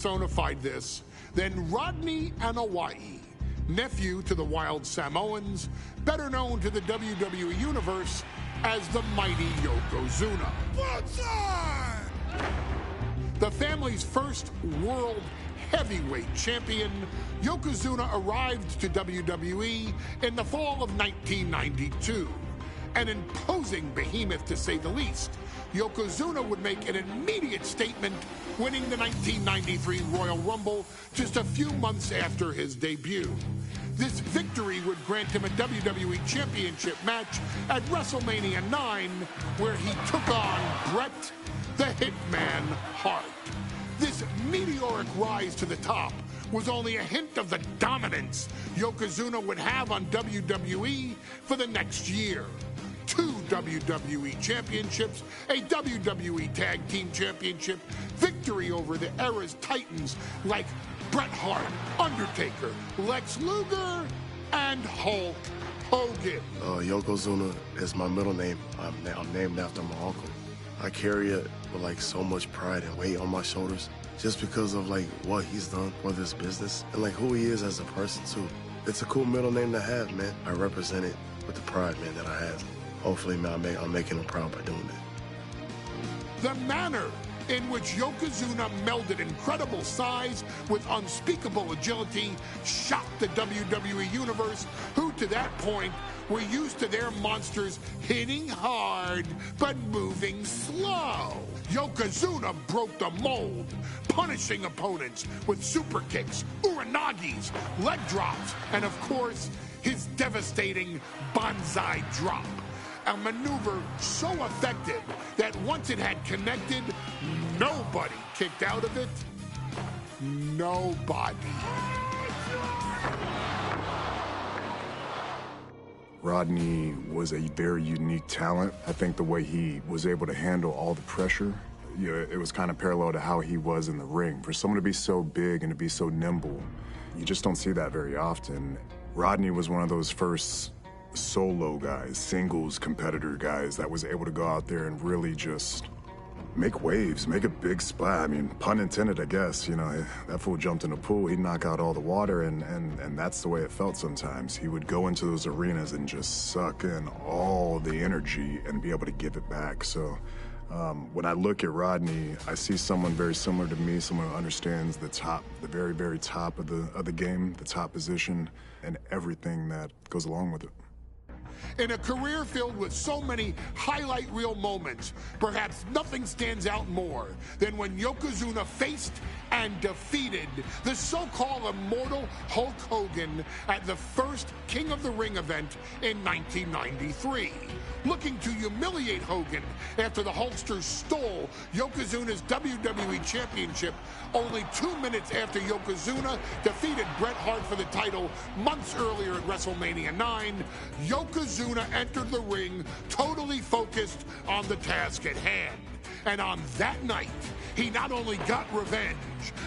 personified this than Rodney Anoa'i, nephew to the Wild Samoans, better known to the WWE Universe as the mighty Yokozuna. The family's first world heavyweight champion, Yokozuna arrived to WWE in the fall of 1992. An imposing behemoth, to say the least, Yokozuna would make an immediate statement, winning the 1993 Royal Rumble just a few months after his debut. This victory would grant him a WWE Championship match at WrestleMania 9, where he took on Bret the Hitman Hart. This meteoric rise to the top was only a hint of the dominance Yokozuna would have on WWE for the next year. 2 WWE championships, a WWE Tag Team Championship, victory over the era's titans like Bret Hart, Undertaker, Lex Luger, and Hulk Hogan. Yokozuna is my middle name. I'm named after my uncle. I carry it with so much pride and weight on my shoulders just because of what he's done for this business and who he is as a person too. It's a cool middle name to have, man. I represent it with the pride, man, that I have. Hopefully, man, I'm making him proud by doing that. The manner in which Yokozuna melded incredible size with unspeakable agility shocked the WWE Universe, who to that point were used to their monsters hitting hard but moving slow. Yokozuna broke the mold, punishing opponents with super kicks, uranagis, leg drops, and of course, his devastating banzai drop. A maneuver so effective that once it had connected, nobody kicked out of it. Nobody. Rodney was a very unique talent. I think the way he was able to handle all the pressure, it was kind of parallel to how he was in the ring. For someone to be so big and to be so nimble, you just don't see that very often. Rodney was one of those first solo guys, singles competitor guys that was able to go out there and really just make waves, make a big splash. I mean, pun intended, I guess. That fool jumped in the pool, he'd knock out all the water, and that's the way it felt sometimes. He would go into those arenas and just suck in all the energy and be able to give it back. So when I look at Rodney, I see someone very similar to me, someone who understands the top, the very, very top of the game, the top position, and everything that goes along with it. In a career filled with so many highlight reel moments, perhaps nothing stands out more than when Yokozuna faced and defeated the so-called immortal Hulk Hogan at the first King of the Ring event in 1993. Looking to humiliate Hogan after the Hulkster stole Yokozuna's WWE Championship only 2 minutes after Yokozuna defeated Bret Hart for the title months earlier at WrestleMania 9, Yokozuna entered the ring totally focused on the task at hand. And on that night, he not only got revenge,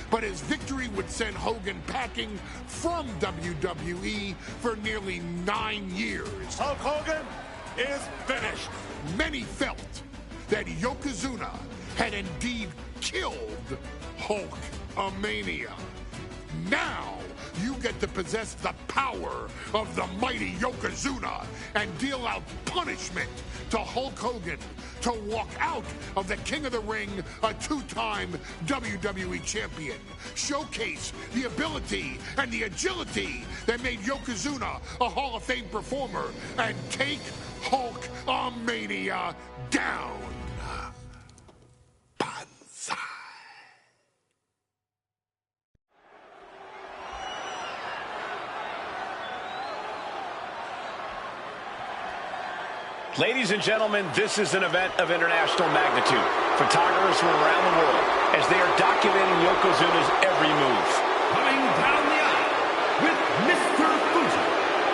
but his victory would send Hogan packing from WWE for nearly 9 years. Hulk Hogan is finished. Many felt that Yokozuna had indeed killed Hulkamania. Now, you get to possess the power of the mighty Yokozuna and deal out punishment to Hulk Hogan to walk out of the King of the Ring, a 2-time WWE champion. Showcase the ability and the agility that made Yokozuna a Hall of Fame performer and take Hulkamania down. Banzai. Ladies and gentlemen, this is an event of international magnitude. Photographers from around the world as they are documenting Yokozuna's every move. Coming down the aisle with Mr. Fuji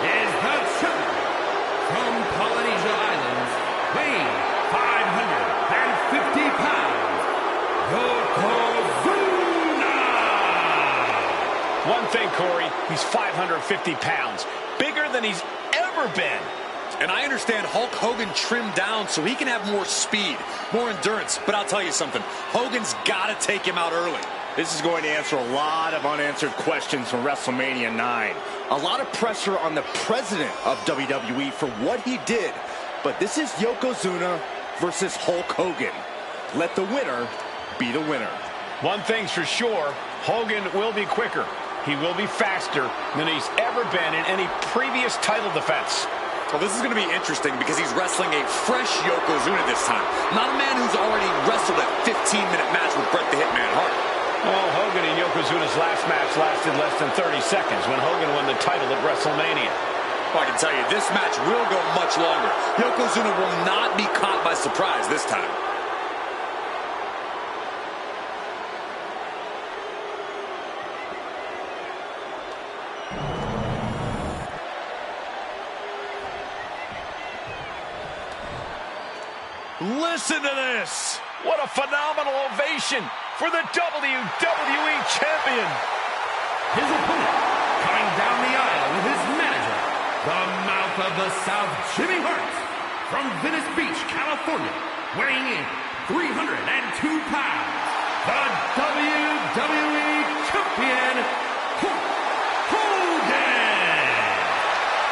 is the champion from Polynesia Islands, weighing 550 pounds, Yokozuna! One thing, Corey, he's 550 pounds, bigger than he's ever been. And I understand Hulk Hogan trimmed down so he can have more speed, more endurance. But I'll tell you something, Hogan's got to take him out early. This is going to answer a lot of unanswered questions from WrestleMania 9. A lot of pressure on the president of WWE for what he did. But this is Yokozuna versus Hulk Hogan. Let the winner be the winner. One thing's for sure, Hogan will be quicker. He will be faster than he's ever been in any previous title defense. Well, this is going to be interesting because he's wrestling a fresh Yokozuna this time. Not a man who's already wrestled a 15-minute match with Bret the Hitman Hart. Well, Hogan and Yokozuna's last match lasted less than 30 seconds when Hogan won the title at WrestleMania. Well, I can tell you, this match will go much longer. Yokozuna will not be caught by surprise this time. Listen to this. What a phenomenal ovation for the WWE Champion. His opponent, coming down the aisle with his manager, the Mouth of the South, Jimmy Hart, from Venice Beach, California, weighing in 302 pounds, the WWE Champion, Hulk Hogan.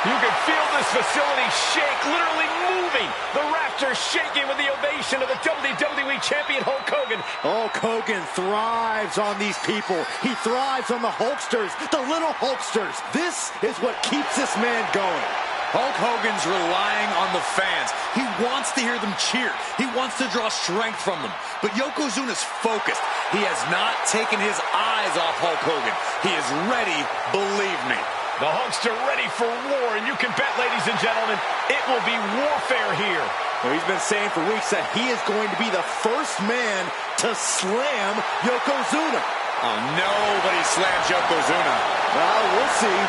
You can feel this facility shake, literally moving. The rafters shaking with the ovation of the WWE Champion, Hulk Hogan. Hulk Hogan thrives on these people. He thrives on the Hulksters, the little Hulksters. This is what keeps this man going. Hulk Hogan's relying on the fans. He wants to hear them cheer. He wants to draw strength from them. But Yokozuna's focused. He has not taken his eyes off Hulk Hogan. He is ready, believe me. The Hulkster ready for war, and you can bet, ladies and gentlemen, it will be warfare here. Well, he's been saying for weeks that he is going to be the first man to slam Yokozuna. Oh, nobody slams Yokozuna. Well, we'll see.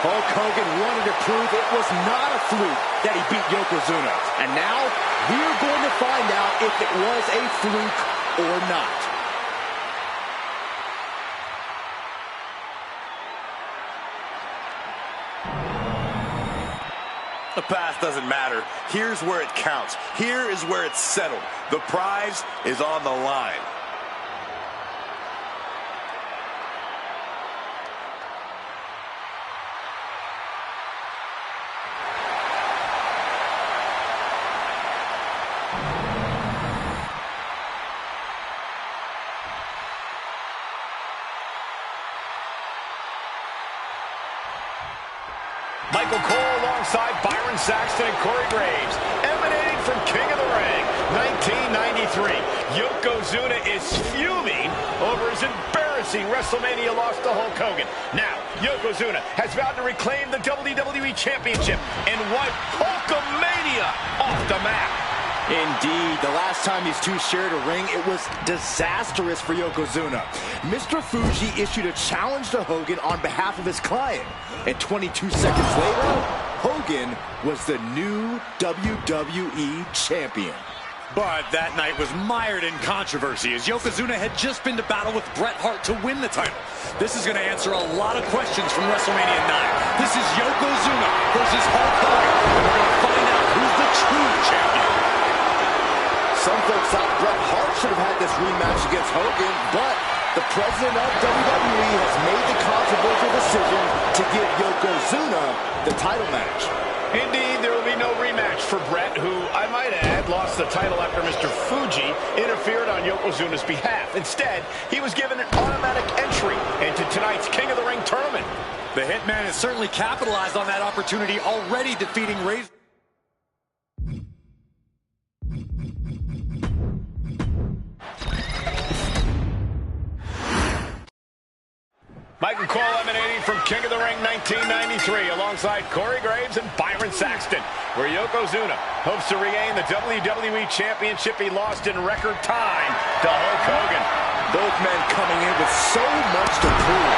Hulk Hogan wanted to prove it was not a fluke that he beat Yokozuna. And now, we're going to find out if it was a fluke or not. The past doesn't matter. Here's where it counts. Here is where it's settled. The prize is on the line. Michael Cole alongside Byron Saxton and Corey Graves, emanating from King of the Ring, 1993. Yokozuna is fuming over his embarrassing WrestleMania loss to Hulk Hogan. Now, Yokozuna has vowed to reclaim the WWE Championship and wipe Hulkamania off the map. Indeed, the last time these two shared a ring, it was disastrous for Yokozuna. Mr. Fuji issued a challenge to Hogan on behalf of his client. And 22 seconds later, Hogan was the new WWE Champion. But that night was mired in controversy as Yokozuna had just been to battle with Bret Hart to win the title. This is going to answer a lot of questions from WrestleMania 9. This is Yokozuna versus Hulk Hogan, and we're going to find out who's the true champion. Some folks thought Bret Hart should have had this rematch against Hogan, but the president of WWE has made the controversial decision to give Yokozuna the title match. Indeed, there will be no rematch for Bret, who, I might add, lost the title after Mr. Fuji interfered on Yokozuna's behalf. Instead, he was given an automatic entry into tonight's King of the Ring tournament. The Hitman has certainly capitalized on that opportunity, already defeating Razor. Michael Cole emanating from King of the Ring 1993 alongside Corey Graves and Byron Saxton, where Yokozuna hopes to regain the WWE Championship he lost in record time to Hulk Hogan. Both men coming in with so much to prove.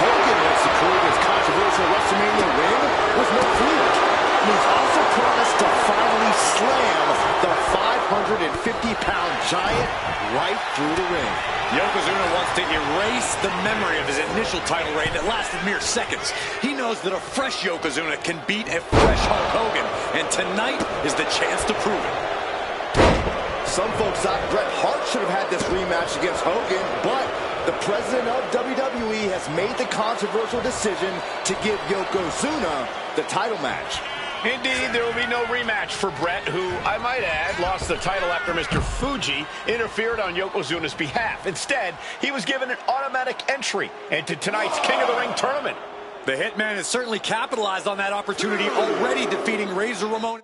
Hogan wants to prove his controversial WrestleMania win was no fluke. He's also promised to finally slam the 550-pound giant right through the ring. Yokozuna wants to erase the memory of his initial title reign that lasted mere seconds. He knows that a fresh Yokozuna can beat a fresh Hulk Hogan, and tonight is the chance to prove it. Some folks thought Bret Hart should have had this rematch against Hogan, but The president of WWE has made the controversial decision to give Yokozuna the title match. Indeed, there will be no rematch for Bret, who, I might add, lost the title after Mr. Fuji interfered on Yokozuna's behalf. Instead, he was given an automatic entry into tonight's King of the Ring tournament. The Hitman has certainly capitalized on that opportunity, already defeating Razor Ramon.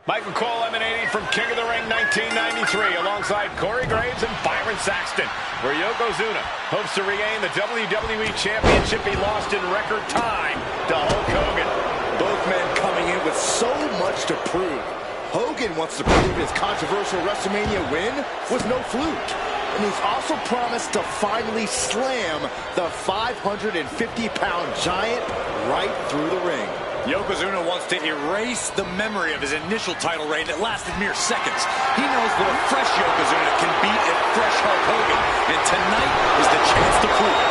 Michael Cole emanating from King of the Ring 1993 alongside Corey Graves and Byron Saxton, where Yokozuna hopes to regain the WWE Championship he lost in record time to Hulk Hogan. Both men coming in with so much to prove. Hogan wants to prove his controversial WrestleMania win was no fluke. And he's also promised to finally slam the 550-pound giant right through the ring. Yokozuna wants to erase the memory of his initial title reign that lasted mere seconds. He knows that a fresh Yokozuna can beat a fresh Hulk Hogan, and tonight is the chance to prove it.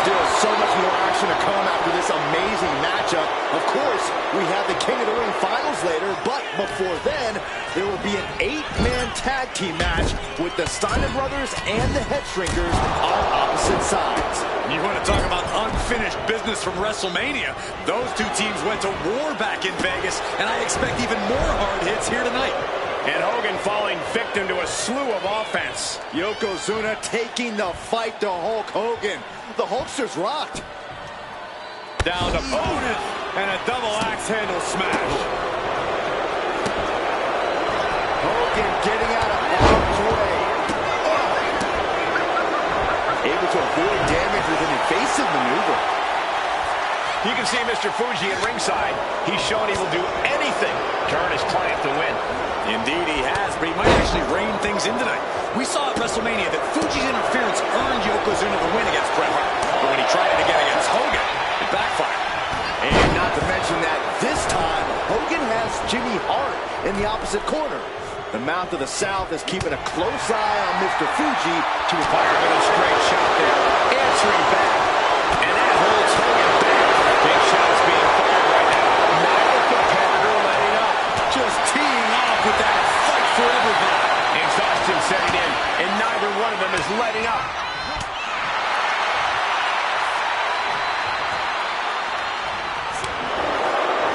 Still so much more action to come after this amazing matchup. Of course, we have the King of the Ring finals later, but before then, there will be an 8-man tag team match with the Steiner brothers and the Headshrinkers on opposite sides. You want to talk about unfinished business from WrestleMania? Those two teams went to war back in Vegas, and I expect even more hard hits here tonight. And Hogan falling victim to a slew of offense. Yokozuna taking the fight to Hulk Hogan. The Hulkster's rocked. Down to Otis, and a double axe handle smash. Hogan getting out of harm's way. Able to avoid damage with an evasive maneuver. You can see Mr. Fuji at ringside. He's shown he will do anything to earn his client to win. Indeed he has, but he might actually rein things in tonight. We saw at WrestleMania that Fuji's interference earned Yokozuna the win against Bret Hart. But when he tried it again against Hogan, it backfired. And not to mention that this time, Hogan has Jimmy Hart in the opposite corner. The Mouth of the South is keeping a close eye on Mr. Fuji to fire with a straight shot there. Answering back. And that holds Hogan back. Big shots being fired right now. Neither competitor letting up. Just teeing off with that fight forever vibe. Exhaustion setting in, and neither one of them is letting up.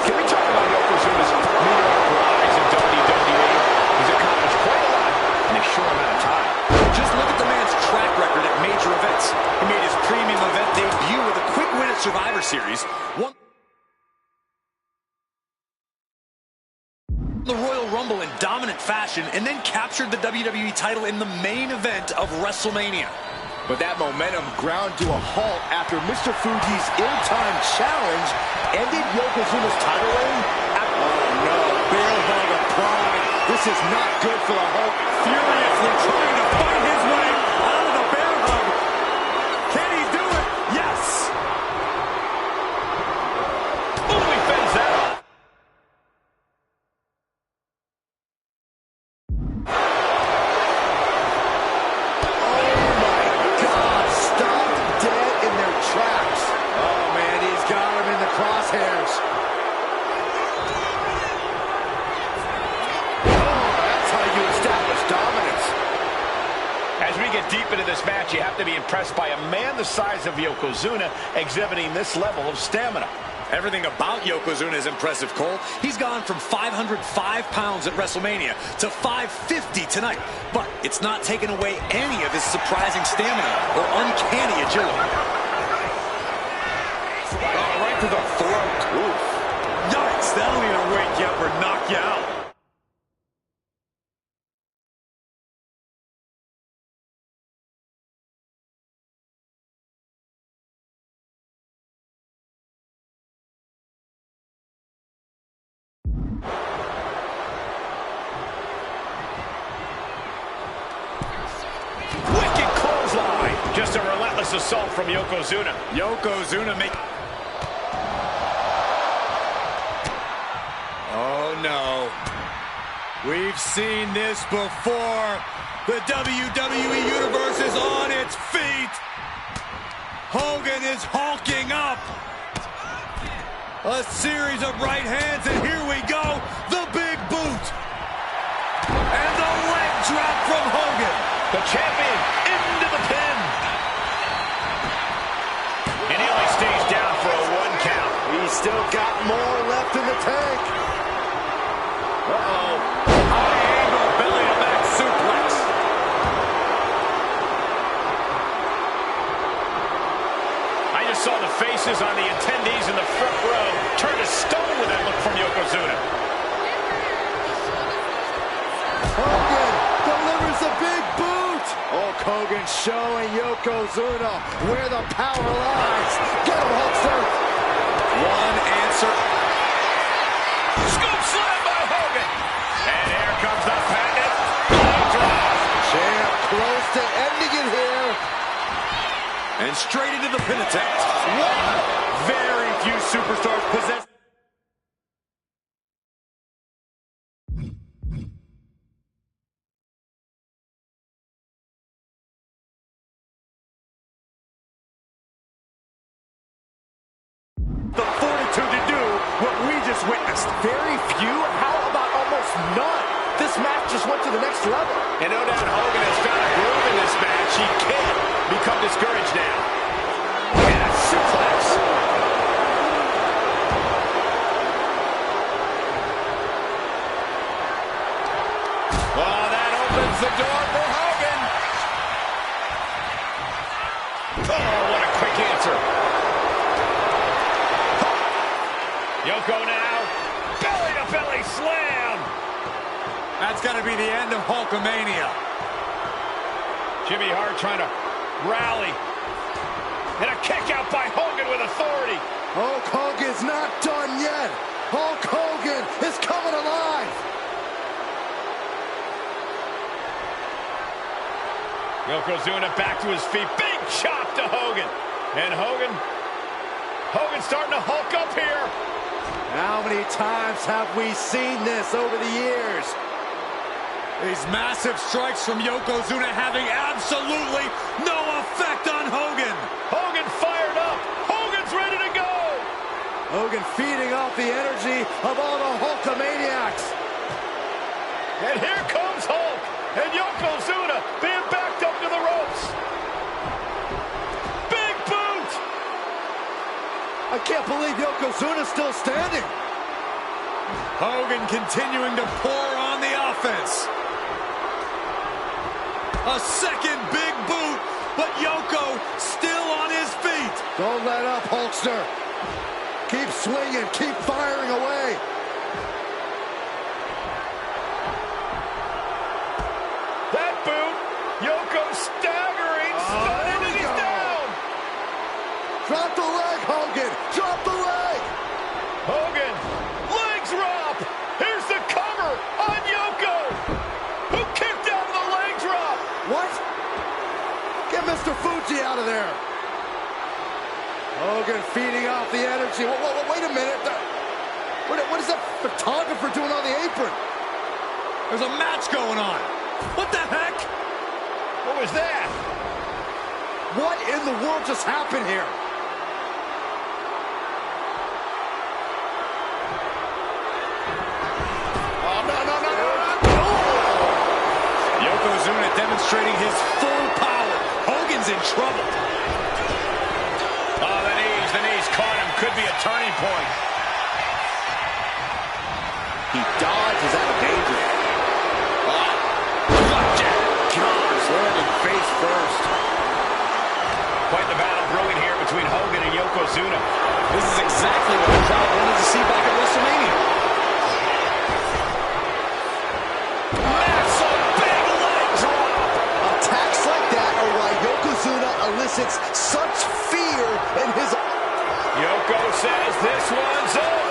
Can we talk about Yokozuna's meteoric rise in WWE? He's accomplished quite a lot in a short amount of time. Just look at the man's track record at major events. He made his premium event debut with a quick win at Survivor Series, won the Royal Rumble in dominant fashion, and then captured the WWE title in the main event of WrestleMania. But that momentum ground to a halt after Mr. Fuji's ill-timed challenge ended Yokozuna's title reign. Oh no, bear hug of pride. This is not good for the Hulk. Furiously trying to fight his way out of the bear hug. Can he do it? Yes! Ooh, he fends that off. Crosshairs. Oh, that's how you establish dominance. As we get deep into this match, you have to be impressed by a man the size of Yokozuna exhibiting this level of stamina. Everything about Yokozuna is impressive, Cole. He's gone from 505 pounds at WrestleMania to 550 tonight. But it's not taken away any of his surprising stamina or uncanny agility. Oh, right to the throat. Oof. Yikes, that'll either wake you up or knock you out. Wicked clothesline. Just a relentless assault from Yokozuna. Yokozuna make... Oh, no. We've seen this before. The WWE Universe is on its feet. Hogan is hulking up. A series of right hands, and here we go. The big boot. And the leg drop from Hogan. The champion into the pin. And he only stays down for a 1 count. He's still got more left in the tank. Uh-oh. High angle belly to back suplex. I just saw the faces on the attendees in the front row turn to stone with that look from Yokozuna. Hogan delivers a big boot. Hulk Hogan showing Yokozuna where the power lies. Get him, Hulkster. One answer. Scoop slam by Hogan. And here comes the patent. Drop. Champ close to ending it here. And straight into the pin attempt. Wow. Very few superstars possess. The fortitude to do what we just witnessed. Very few? How about almost none? This match just went to the next level. And no doubt Hogan has found a groove in this match. He can't become discouraged now. And a suplex. Oh, that opens the door for Hogan. Oh, what a quick answer. Yoko now. Belly-to-belly slam. That's got to be the end of Hulkamania. Jimmy Hart trying to rally. And a kick out by Hogan with authority. Hulk Hogan's not done yet. Hulk Hogan is coming alive. Yokozuna back to his feet. Big chop to Hogan. And Hogan's starting to hulk up here. How many times have we seen this over the years? These massive strikes from Yokozuna having absolutely no effect on Hogan. Hogan fired up. Hogan's ready to go. Hogan feeding off the energy of all the Hulkamaniacs. And here comes Hulk. And Yokozuna being backed up to the ropes. Big boot. I can't believe Yokozuna's still standing. Hogan continuing to pour on the offense. A second big boot, but Yoko still on his feet. Don't let up, Hulkster. Keep swinging, keep firing away. That boot, Yoko staggering, stunning, and he's down. Drop the leg, Hogan. Drop the leg. Hogan, leg drop. Here's the cover on Yoko, who kicked out of the leg drop. What? Get Mr. Fuji out of there. Hogan feeding off the energy. Wait a minute. What is that photographer doing on the apron? There's a match going on. What the heck? What was that? What in the world just happened here? Yokozuna demonstrating his full power. Hogan's in trouble. Oh, the knees caught him. Could be a turning point. He dodges out of danger. Gosh, landing face first. Quite the battle brewing here between Hogan and Yokozuna. This is exactly what the crowd wanted to see back at WrestleMania. Massive big leg drop. Attacks like that are why Yokozuna elicits such fear in his... Yoko says this one's over.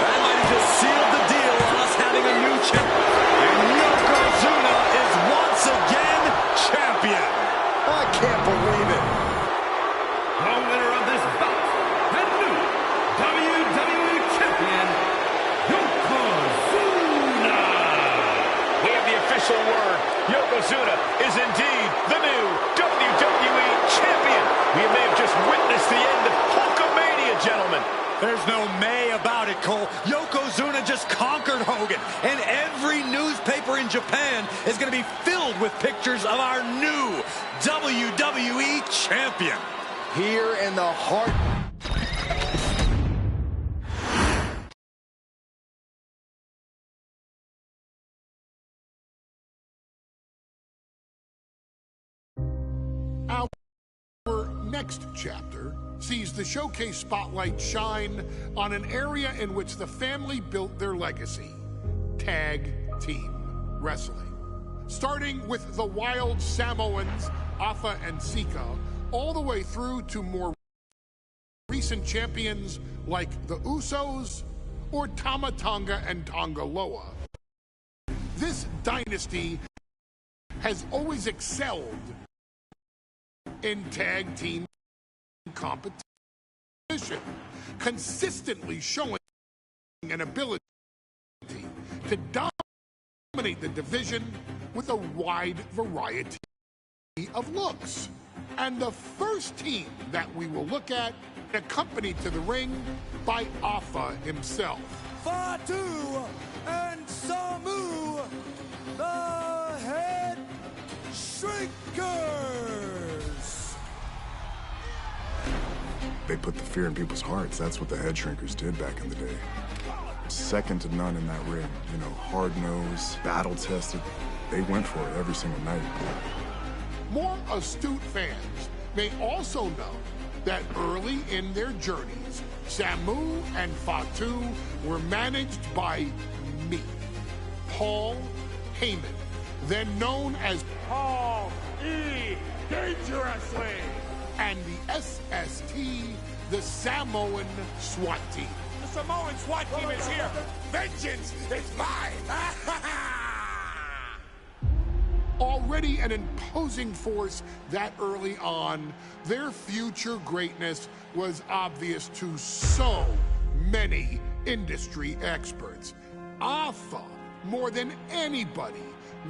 That might have just sealed the deal on us having a new champion. And Yokozuna is once again champion. I can't believe it. The winner of this bout, the new WWE Champion, Yokozuna. We have the official word. Yokozuna is indeed the new WWE Champion. We may have just witnessed the end of and gentlemen. There's no may about it, Cole. Yokozuna just conquered Hogan, and every newspaper in Japan is going to be filled with pictures of our new WWE champion. Here in the heart. Our next chapter sees the showcase spotlight shine on an area in which the family built their legacy: tag team wrestling. Starting with the Wild Samoans, Afa and Sika, all the way through to more recent champions like the Usos or Tama Tonga and Tonga Loa. This dynasty has always excelled in tag team competition, consistently showing an ability to dominate the division with a wide variety of looks. And the first team that we will look at, accompanied to the ring by Afa himself. Fatu and Samu, the Head Shrinkers. They put the fear in people's hearts. That's what the Head Shrinkers did back in the day. Second to none in that ring. You know, hard-nosed, battle-tested. They went for it every single night. More astute fans may also know that early in their journeys, Samu and Fatu were managed by me, Paul Heyman, then known as Paul E. Dangerously. and the SST, the Samoan SWAT team. The Samoan SWAT team is here. Vengeance is mine. Already an imposing force that early on, their future greatness was obvious to so many industry experts. Afa, more than anybody,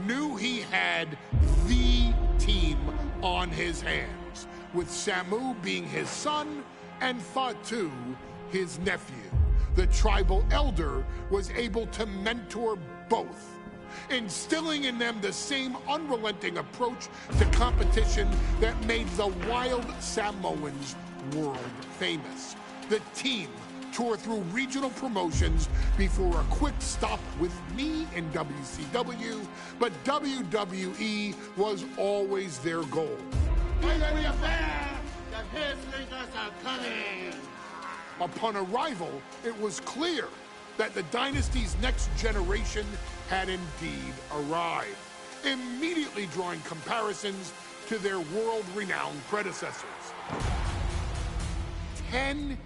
knew he had the team on his hands, with Samu being his son and Fatu his nephew. The tribal elder was able to mentor both, instilling in them the same unrelenting approach to competition that made the Wild Samoans world famous. The team toured through regional promotions before a quick stop with me in WCW, but WWE was always their goal. Upon arrival, it was clear that the dynasty's next generation had indeed arrived, immediately drawing comparisons to their world-renowned predecessors. 10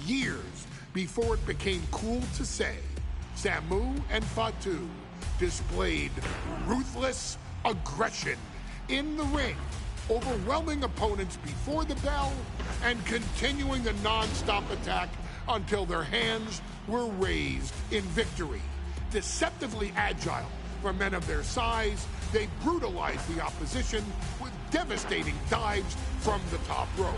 years before it became cool to say, Samu and Fatu displayed ruthless aggression in the ring, overwhelming opponents before the bell and continuing the non-stop attack until their hands were raised in victory. Deceptively agile for men of their size, they brutalized the opposition with devastating dives from the top rope.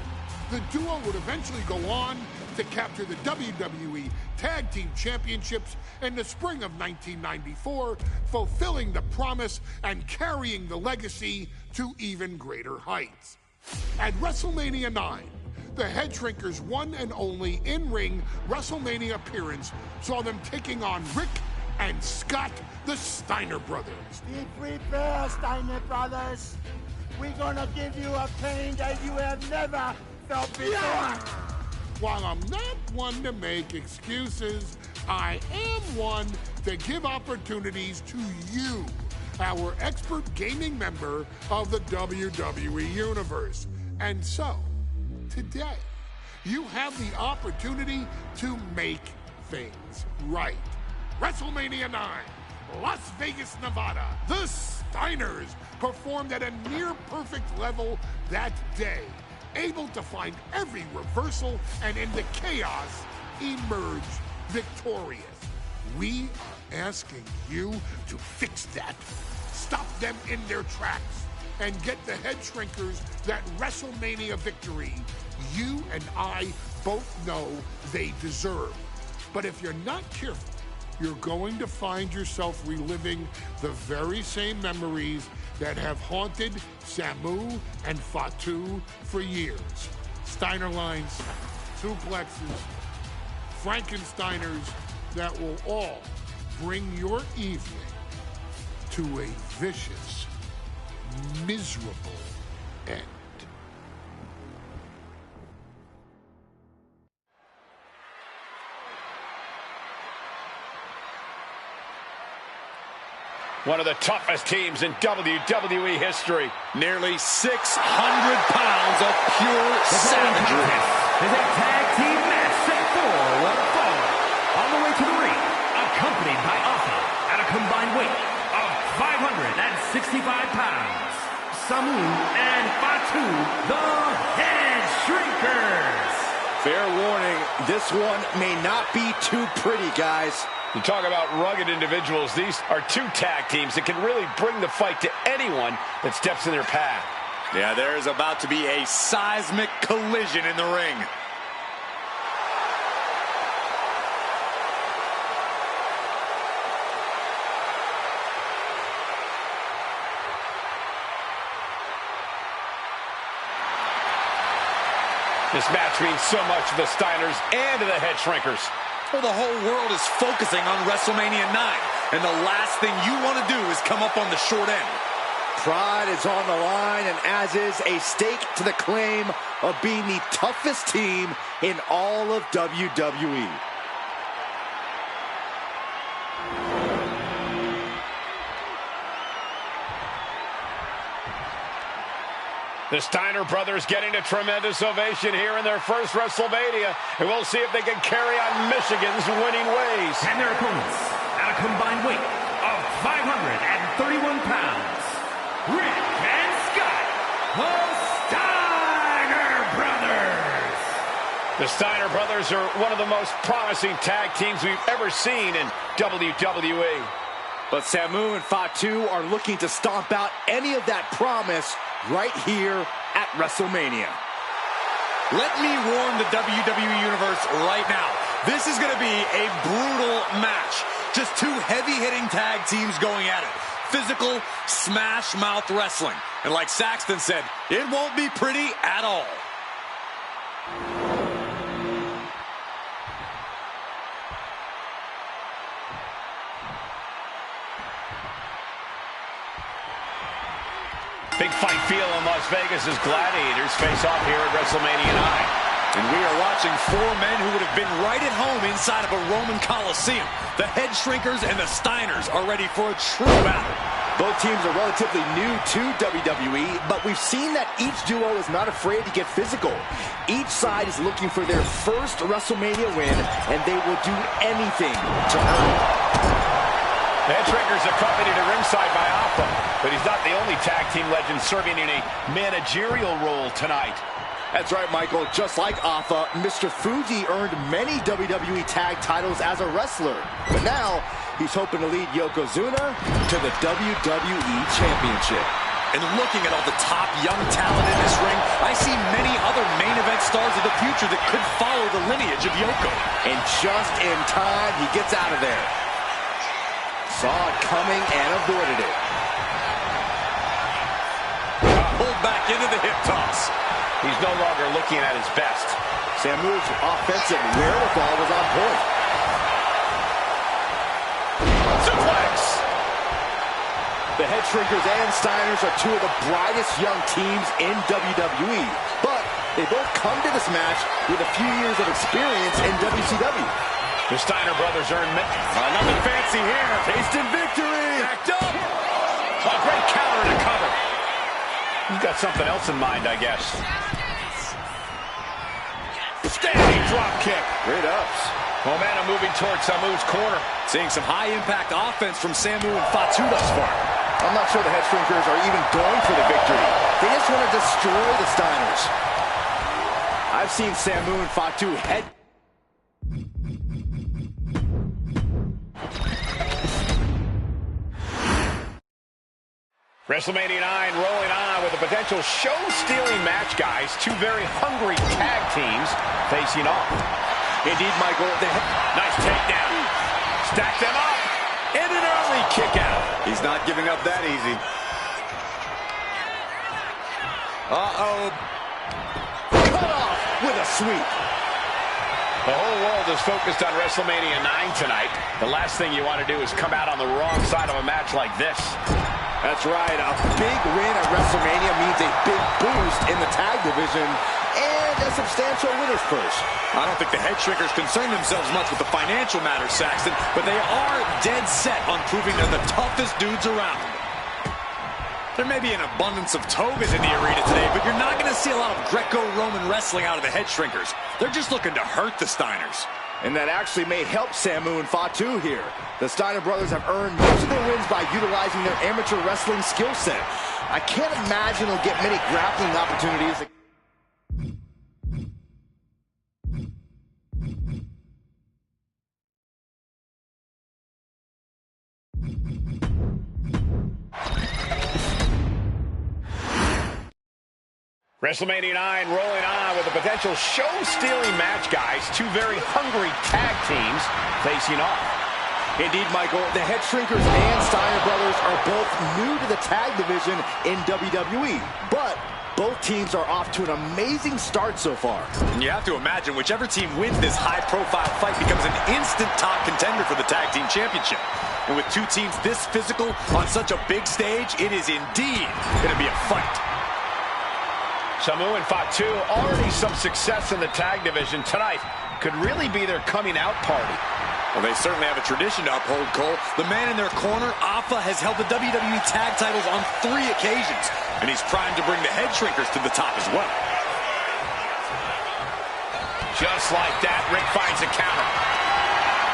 The duo would eventually go on to capture the WWE Tag Team Championships in the spring of 1994, fulfilling the promise and carrying the legacy to even greater heights. At WrestleMania 9, the Head Shrinkers' one and only in-ring WrestleMania appearance saw them taking on Rick and Scott, the Steiner brothers. Be prepared, Steiner brothers. We're gonna give you a pain that you have never felt before. While I'm not one to make excuses, I am one to give opportunities to you, our expert gaming member of the WWE Universe. And so, today, you have the opportunity to make things right. WrestleMania 9, Las Vegas, Nevada. The Steiners performed at a near-perfect level that day, able to find every reversal and in the chaos emerge victorious. We are asking you to fix that, stop them in their tracks, and get the Head Shrinkers that WrestleMania victory you and I both know they deserve. But if you're not careful, you're going to find yourself reliving the very same memories that have haunted Samu and Fatu for years. Steiner lines, suplexes, Frankensteiners that will all bring your evening to a vicious, miserable end. One of the toughest teams in WWE history. Nearly 600 pounds of pure savagery. Is a tag team match set for one fall. On the way to the ring, accompanied by Alpha at a combined weight of 565 pounds. Samu and Fatu, the Head Shrinkers. Fair warning, this one may not be too pretty, guys. You talk about rugged individuals. These are two tag teams that can really bring the fight to anyone that steps in their path. Yeah, there's about to be a seismic collision in the ring. This match means so much to the Steiners and to the Head Shrinkers. Well, the whole world is focusing on WrestleMania 9, and the last thing you want to do is come up on the short end. Pride is on the line, and as is a stake to the claim of being the toughest team in all of WWE. The Steiner brothers getting a tremendous ovation here in their first WrestleMania. And we'll see if they can carry on Michigan's winning ways. And their opponents at a combined weight of 531 pounds. Rick and Scott, the Steiner brothers. The Steiner brothers are one of the most promising tag teams we've ever seen in WWE. But Samu and Fatu are looking to stomp out any of that promise right here at WrestleMania. Let me warn the WWE Universe right now. This is going to be a brutal match. Just two heavy-hitting tag teams going at it. Physical, smash-mouth wrestling. And like Saxton said, it won't be pretty at all. Big fight feel in Las Vegas as gladiators face off here at WrestleMania 9. And we are watching four men who would have been right at home inside of a Roman Coliseum. The Head Shrinkers and the Steiners are ready for a true battle. Both teams are relatively new to WWE, but we've seen that each duo is not afraid to get physical. Each side is looking for their first WrestleMania win, and they will do anything to earn it. The Head Shrinkers accompanied to ringside by Alpha, but he's not the only tag team legend serving in a managerial role tonight. That's right, Michael. Just like Alpha, Mr. Fuji earned many WWE tag titles as a wrestler. But now, he's hoping to lead Yokozuna to the WWE Championship. And looking at all the top young talent in this ring, I see many other main event stars of the future that could follow the lineage of Yoko. And just in time, he gets out of there. Saw it coming and avoided it. Pulled back into the hip toss. He's no longer looking at his best. Samu's offensive wherewithal was on point. Suplex! The Head Shrinkers and Steiners are two of the brightest young teams in WWE. But they both come to this match with a few years of experience in WCW. The Steiner brothers earned nothing fancy here. Tasted victory. Backed up. A great counter and a cover. He's got something else in mind, I guess. Standing drop kick. Great ups. Momentum moving towards Samu's corner. Seeing some high-impact offense from Samu and Fatu thus far. I'm not sure the Head Shrinkers are even going for the victory. They just want to destroy the Steiners. I've seen Samu and Fatu head... WrestleMania 9 rolling on with a potential show-stealing match, guys. Two very hungry tag teams facing off. Indeed, Michael. Nice takedown. Stack them up. And an early kick out. He's not giving up that easy. Uh-oh. Cut off with a sweep. The whole world is focused on WrestleMania 9 tonight. The last thing you want to do is come out on the wrong side of a match like this. That's right. A big win at WrestleMania means a big boost in the tag division and a substantial winner's purse. I don't think the head shrinkers concern themselves much with the financial matters, Saxton, but they are dead set on proving they're the toughest dudes around. There may be an abundance of togas in the arena today, but you're not going to see a lot of Greco-Roman wrestling out of the head shrinkers. They're just looking to hurt the Steiners. And that actually may help Samu and Fatu here. The Steiner brothers have earned most of their wins by utilizing their amateur wrestling skill set. I can't imagine they'll get many grappling opportunities. WrestleMania 9 rolling on with a potential show-stealing match, guys. Two very hungry tag teams facing off. Indeed, Michael, the Head Shrinkers and Steiner brothers are both new to the tag division in WWE, but both teams are off to an amazing start so far. And you have to imagine whichever team wins this high-profile fight becomes an instant top contender for the tag team championship. And with two teams this physical on such a big stage, it is indeed going to be a fight. Samu and Fatu, already some success in the tag division tonight. Could really be their coming out party. Well, they certainly have a tradition to uphold, Cole. The man in their corner, Alpha, has held the WWE tag titles on 3 occasions, and he's primed to bring the head shrinkers to the top as well. Just like that, Rick finds a counter.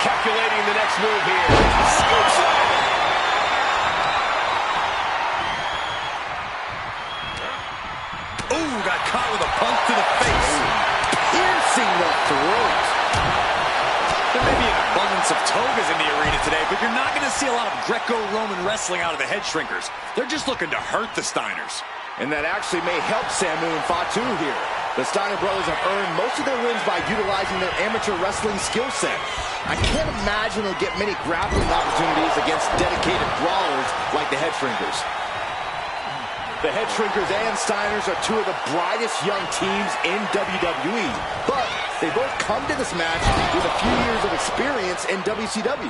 Calculating the next move here. Scoops it! Ooh, got caught with a punch to the face. Piercing the throat. There may be an abundance of togas in the arena today, but you're not going to see a lot of Greco-Roman wrestling out of the head shrinkers. They're just looking to hurt the Steiners. And that actually may help Samu and Fatu here. The Steiner brothers have earned most of their wins by utilizing their amateur wrestling skill set. I can't imagine they'll get many grappling opportunities against dedicated brawlers like the Head Shrinkers. The Head Shrinkers and Steiners are two of the brightest young teams in WWE, but they both come to this match with a few years of experience in WCW.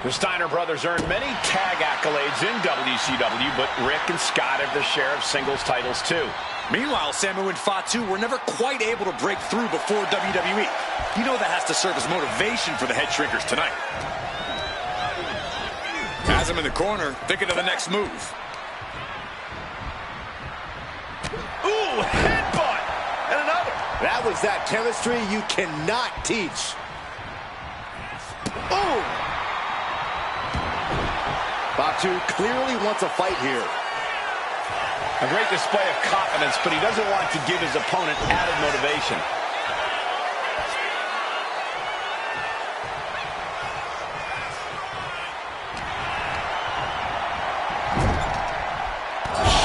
The Steiner brothers earned many tag accolades in WCW, but Rick and Scott have their share of singles titles too. Meanwhile, Samu and Fatu were never quite able to break through before WWE. You know that has to serve as motivation for the Head Shrinkers tonight. Has him in the corner, thinking of the next move. Ooh, headbutt! And another. That was that chemistry you cannot teach. Ooh! Fatu clearly wants a fight here. A great display of confidence, but he doesn't want to give his opponent added motivation.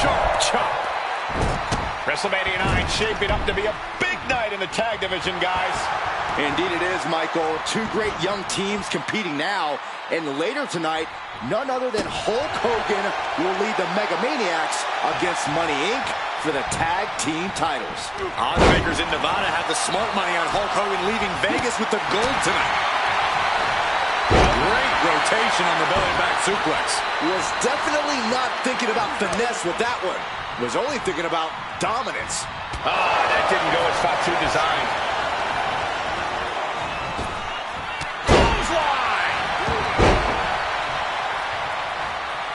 Sharp chop. WrestleMania 9 shaping up to be a big night in the tag division, guys. Indeed it is, Michael. Two great young teams competing now. And later tonight, none other than Hulk Hogan will lead the Megamaniacs against Money Inc. for the tag team titles. Oddsmakers in Nevada have the smart money on Hulk Hogan leaving Vegas with the gold tonight. Great rotation on the belly back suplex. Was definitely not thinking about finesse with that one. Was only thinking about dominance. That didn't go as Fatu designed. Clothesline!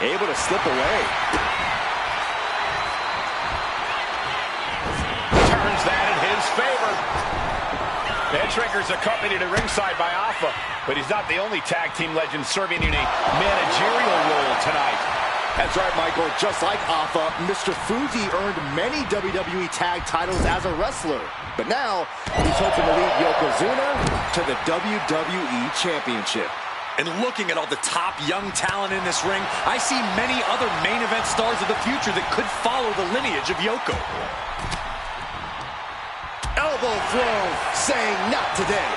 Able to slip away. Turns that in his favor. The Head Shrinkers accompanied at ringside by Alpha, but he's not the only tag team legend serving in a managerial role tonight. That's right, Michael. Just like Alpha, Mr. Fuji earned many WWE tag titles as a wrestler. But now, he's hoping to lead Yokozuna to the WWE Championship. And looking at all the top young talent in this ring, I see many other main event stars of the future that could follow the lineage of Yoko. Elbow throw, saying not today.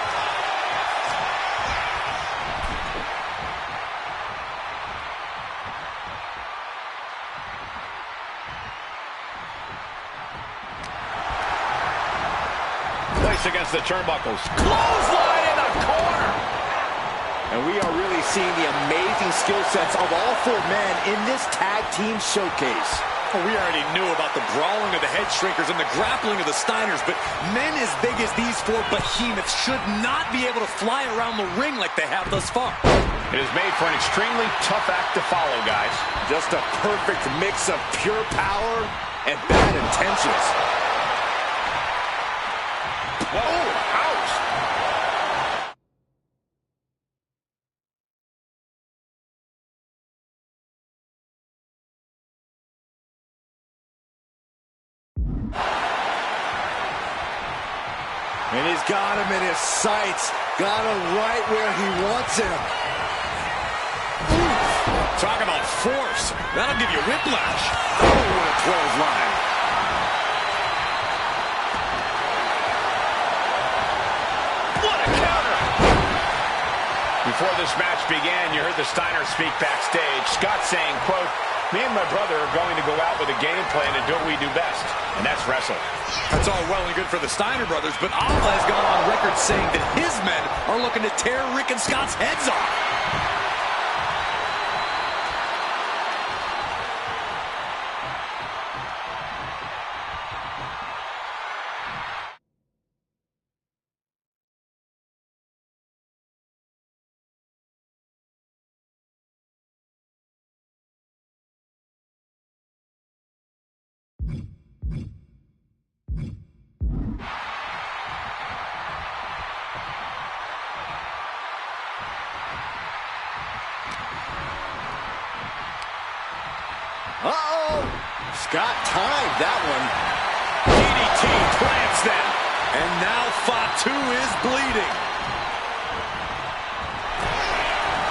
Place against the turnbuckles. Clothesline in the corner. And we are really seeing the amazing skill sets of all four men in this tag team showcase. Well, we already knew about the brawling of the head shrinkers and the grappling of the Steiners, but men as big as these four behemoths should not be able to fly around the ring like they have thus far. It is made for an extremely tough act to follow, guys. Just a perfect mix of pure power and bad intentions. Whoa, ouch! And he's got him in his sights. Got him right where he wants him. Talk about force. That'll give you whiplash. Oh, what a clothesline. What a counter! Before this match began, you heard the Steiner speak backstage. Scott saying, quote, "Me and my brother are going to go out with a game plan and do what we do best, and that's wrestle." That's all well and good for the Steiner brothers, but Alpha has gone on record saying that his men are looking to tear Rick and Scott's heads off. Uh-oh! Scott timed that one. DDT plants them. And now Fatu is bleeding.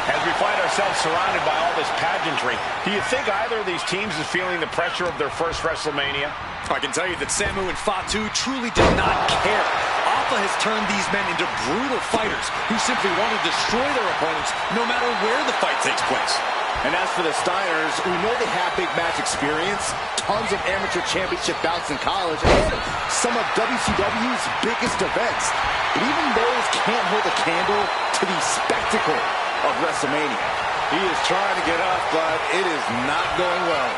As we find ourselves surrounded by all this pageantry, do you think either of these teams is feeling the pressure of their first WrestleMania? I can tell you that Samu and Fatu truly did not care. Alpha has turned these men into brutal fighters who simply want to destroy their opponents no matter where the fight takes place. And as for the Steiners, we know they have big match experience, tons of amateur championship bouts in college, and some of WCW's biggest events. But even those can't hold a candle to the spectacle of WrestleMania. He is trying to get up, but it is not going well.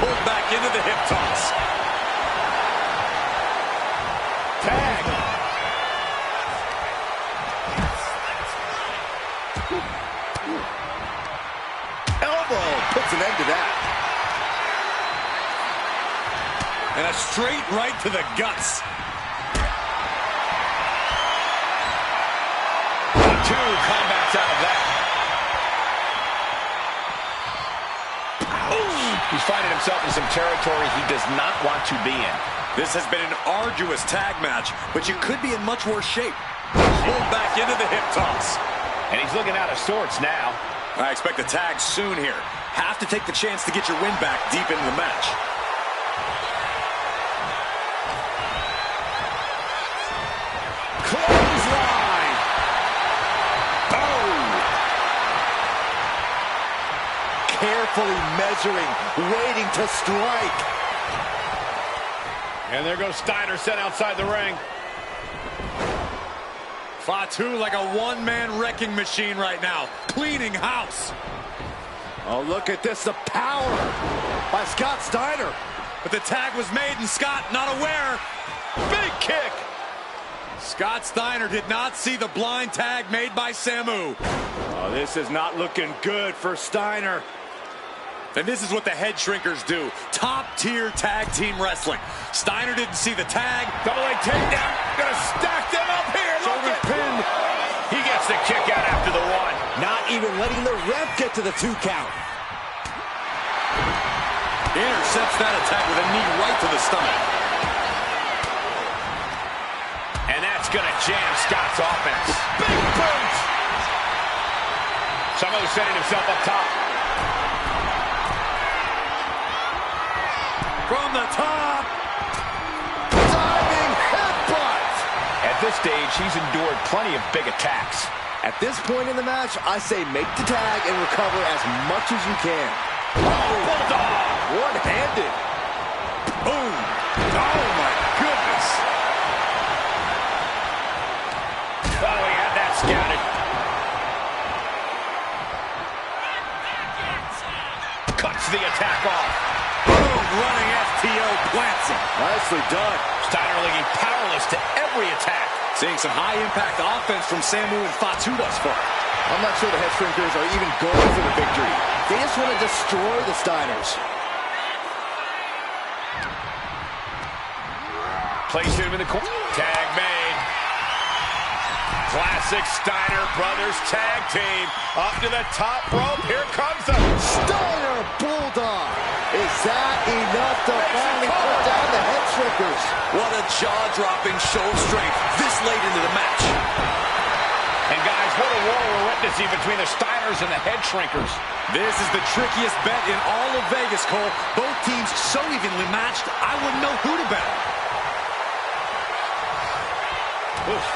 Pulled back into the hip toss. Tag! Elbow puts an end to that. And a straight right to the guts. Two combats out of that. He's finding himself in some territory he does not want to be in. This has been an arduous tag match, but you could be in much worse shape. Pulled back into the hip toss. And he's looking out of sorts now. I expect a tag soon here. Have to take the chance to get your win back deep into the match. Clothesline! Oh! Carefully measuring, waiting to strike. And there goes Steiner sent outside the ring. Fatu like a one-man wrecking machine right now, cleaning house. Oh, look at this, the power by Scott Steiner. But the tag was made and Scott not aware. Big kick. Scott Steiner did not see the blind tag made by Samu. Oh, this is not looking good for Steiner. And this is what the head shrinkers do. Top-tier tag team wrestling. Steiner didn't see the tag. Double leg takedown. Gonna stack them up here. Shoulders pinned. He gets the kick out after the one. Not even letting the ref get to the 2 count. Intercepts that attack with a knee right to the stomach. And that's gonna jam Scott's offense. Someho's setting himself up top. From the top. Diving headbutt. At this stage, he's endured plenty of big attacks. At this point in the match, I say make the tag and recover as much as you can. Oh, bulldog! One-handed. Boom! Oh, my goodness! Oh, he had that scouted. Cuts the attack off. Boom! Running FTO plants him. Nicely done. Steiner looking powerless to every attack. Seeing some high-impact offense from Samu and Fatu thus far. I'm not sure the head shrinkers are even going for the victory. They just want to destroy the Steiners. Placed him in the corner. Tag made. Classic Steiner Brothers tag team. Up to the top rope. Here comes the Steiner Bulldog. Is that enough to finally put down the head shrinkers? What a jaw-dropping show of strength this late into the match. And guys, what a war we're witnessing between the Steiners and the head shrinkers. This is the trickiest bet in all of Vegas, Cole. Both teams so evenly matched, I wouldn't know who to bet. Oof.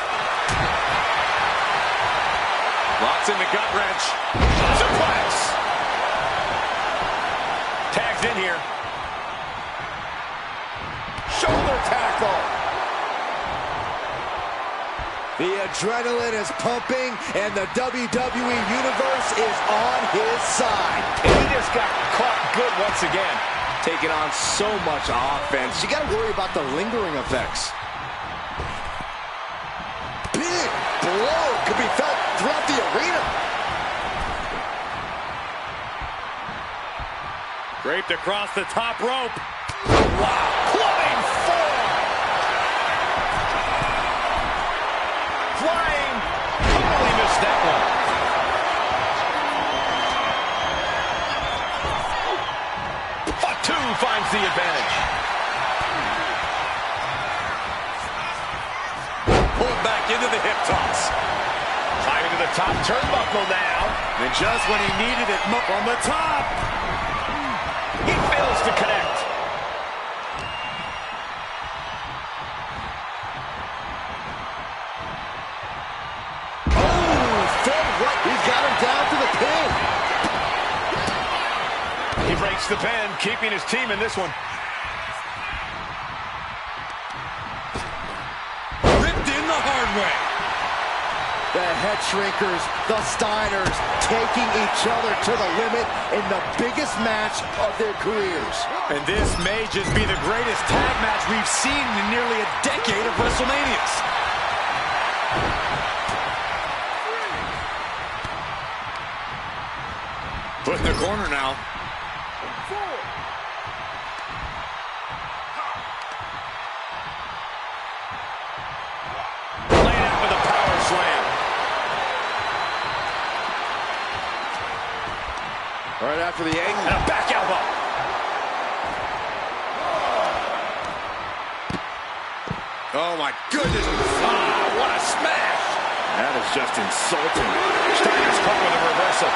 Locks in the gut wrench. Suplex. Tags in here. Shoulder tackle. The adrenaline is pumping, and the WWE Universe is on his side. And he just got caught good once again. Taking on so much offense, you got to worry about the lingering effects. Big blow could be felt throughout the arena. Draped across the top rope. Wow. Flying forward. Flying. Totally missed that one. Fatu finds the advantage. Pulling back into the hip toss. Climbing to the top turnbuckle now. And just when he needed it, from the top. He fails to connect. Oh, fed right. He's got him down to the pin. He breaks the pin, keeping his team in this one. Ripped in the hard way. The head shrinkers, the Steiners, taking each other to the limit in the biggest match of their careers. And this may just be the greatest tag match we've seen in nearly a decade of WrestleManias. Put in the corner now. Laid out with a power slam. Right after the angle. And a back elbow. Oh my goodness. Ah, what a smash. That is just insulting. Steiner's caught with a reversal.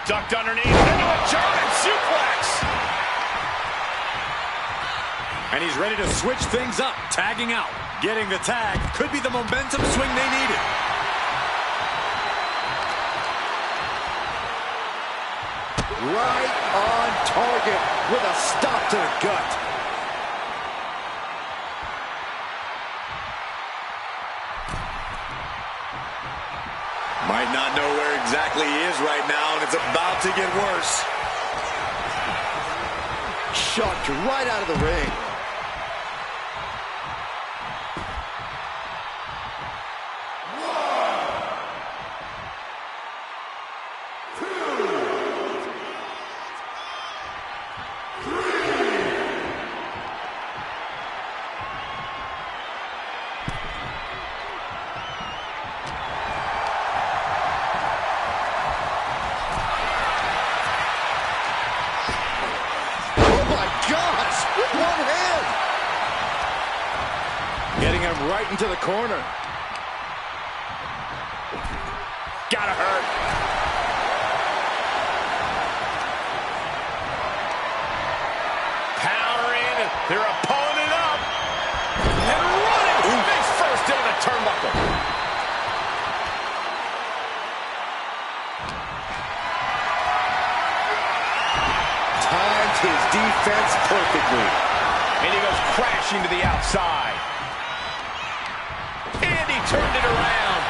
Ducked underneath into a German suplex. And he's ready to switch things up, tagging out. Getting the tag could be the momentum swing they needed. Right on target with a stop to the gut. Might not know where exactly he is right now, and it's about to get worse. Shoved right out of the ring. One hand. him right into the corner. Gotta hurt. Powering their opponent up. And running. Face first into the turnbuckle. Timed his defense perfectly. And he goes crashing to the outside. And he turned it around.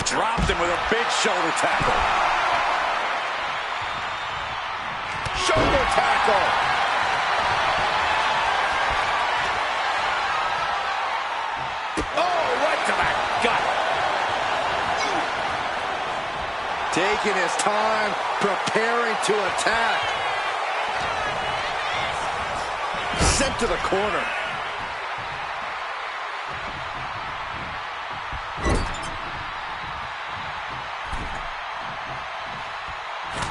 Dropped him with a big shoulder tackle. Shoulder tackle. Oh, right to the gut. Taking his time, preparing to attack. Sent to the corner.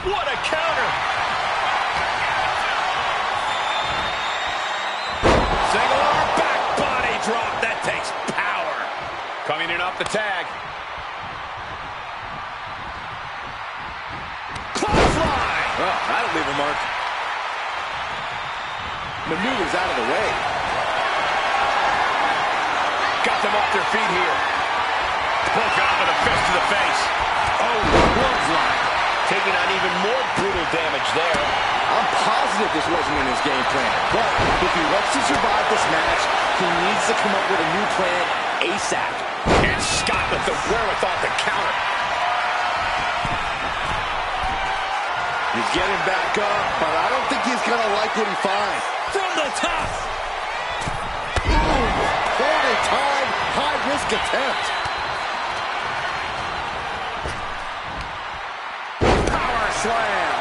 What a counter! Single arm back body drop. That takes power. Coming in off the tag. Clothesline! Oh, that'll leave a mark. Maneuvers out of the way. Got them off their feet here. Broke out with a fist to the face. Oh, clothesline. Taking on even more brutal damage there. I'm positive this wasn't in his game plan, but if he wants to survive this match, he needs to come up with a new plan ASAP. And Scott with the wherewithal to counter. He's getting back up, but I don't think he's going to like what he finds. From the top. Ooh, holding time, high-risk attempt. Slam.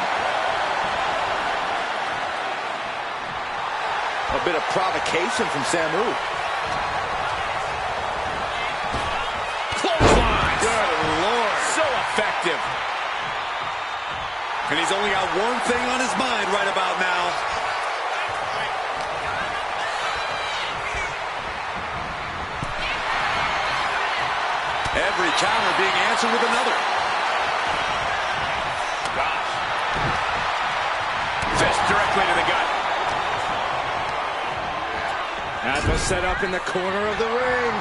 A bit of provocation from Samu. Clothesline. Good Lord. So effective. And he's only got one thing on his mind right about now. Every counter being answered with another. Fist directly to the gut. That's a setup in the corner of the ring.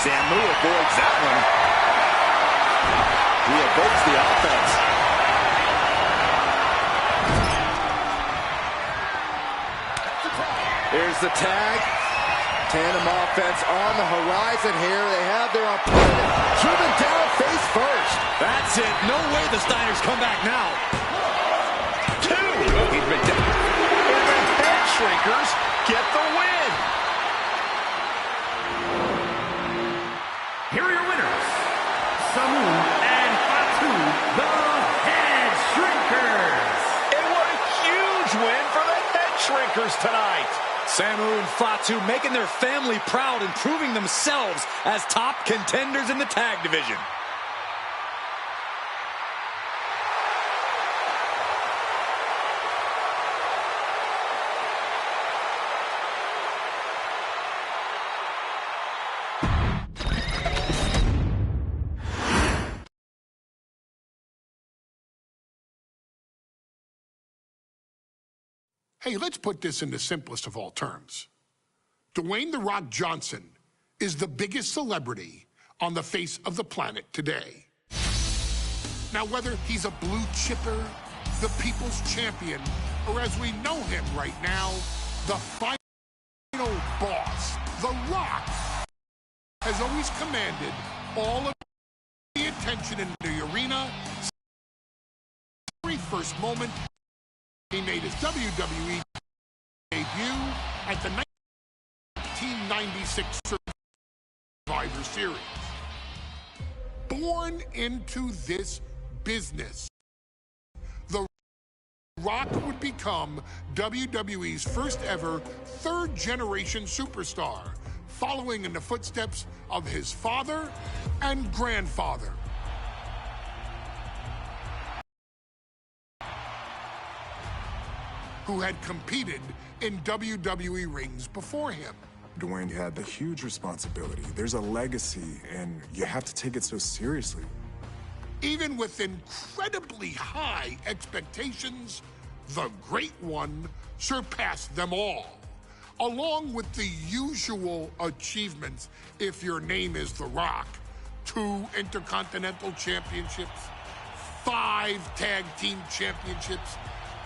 Samu avoids that one. He evokes the offense. Here's the tag. Tandem offense on the horizon here. They have their opponent driven down face first. That's it. No way the Steiners come back now. He's been down. And the head shrinkers get the win. Here are your winners, Samu and Fatu, the Head Shrinkers. And what a huge win for the Head Shrinkers tonight. Samu and Fatu making their family proud and proving themselves as top contenders in the tag division. Hey, let's put this in the simplest of all terms. Dwayne "The Rock" Johnson is the biggest celebrity on the face of the planet today. Now, whether he's a blue chipper, the people's champion, or as we know him right now, the final boss, The Rock, has always commanded all of the attention in the arena. Very first moment he made his WWE debut at the 1996 Survivor Series. Born into this business The Rock would become WWE's first ever third-generation superstar, following in the footsteps of his father and grandfather. Who had competed in WWE rings before him. Dwayne had the huge responsibility. There's a legacy, and you have to take it so seriously. Even with incredibly high expectations, the Great One surpassed them all. Along with the usual achievements, if your name is The Rock: 2 Intercontinental Championships, 5 Tag Team Championships,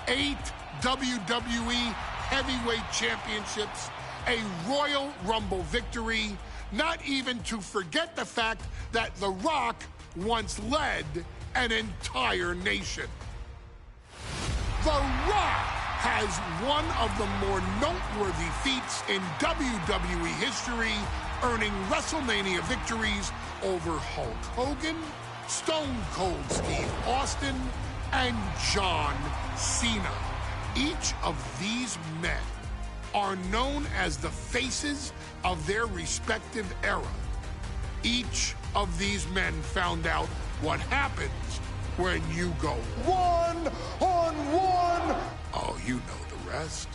8 WWE Heavyweight Championships, a Royal Rumble victory, not even to forget the fact that The Rock once led an entire nation. The Rock has one of the more noteworthy feats in WWE history, earning WrestleMania victories over Hulk Hogan, Stone Cold Steve Austin, and John Cena. Each of these men are known as the faces of their respective era. Each of these men found out what happens when you go one-on-one. Oh, you know the rest.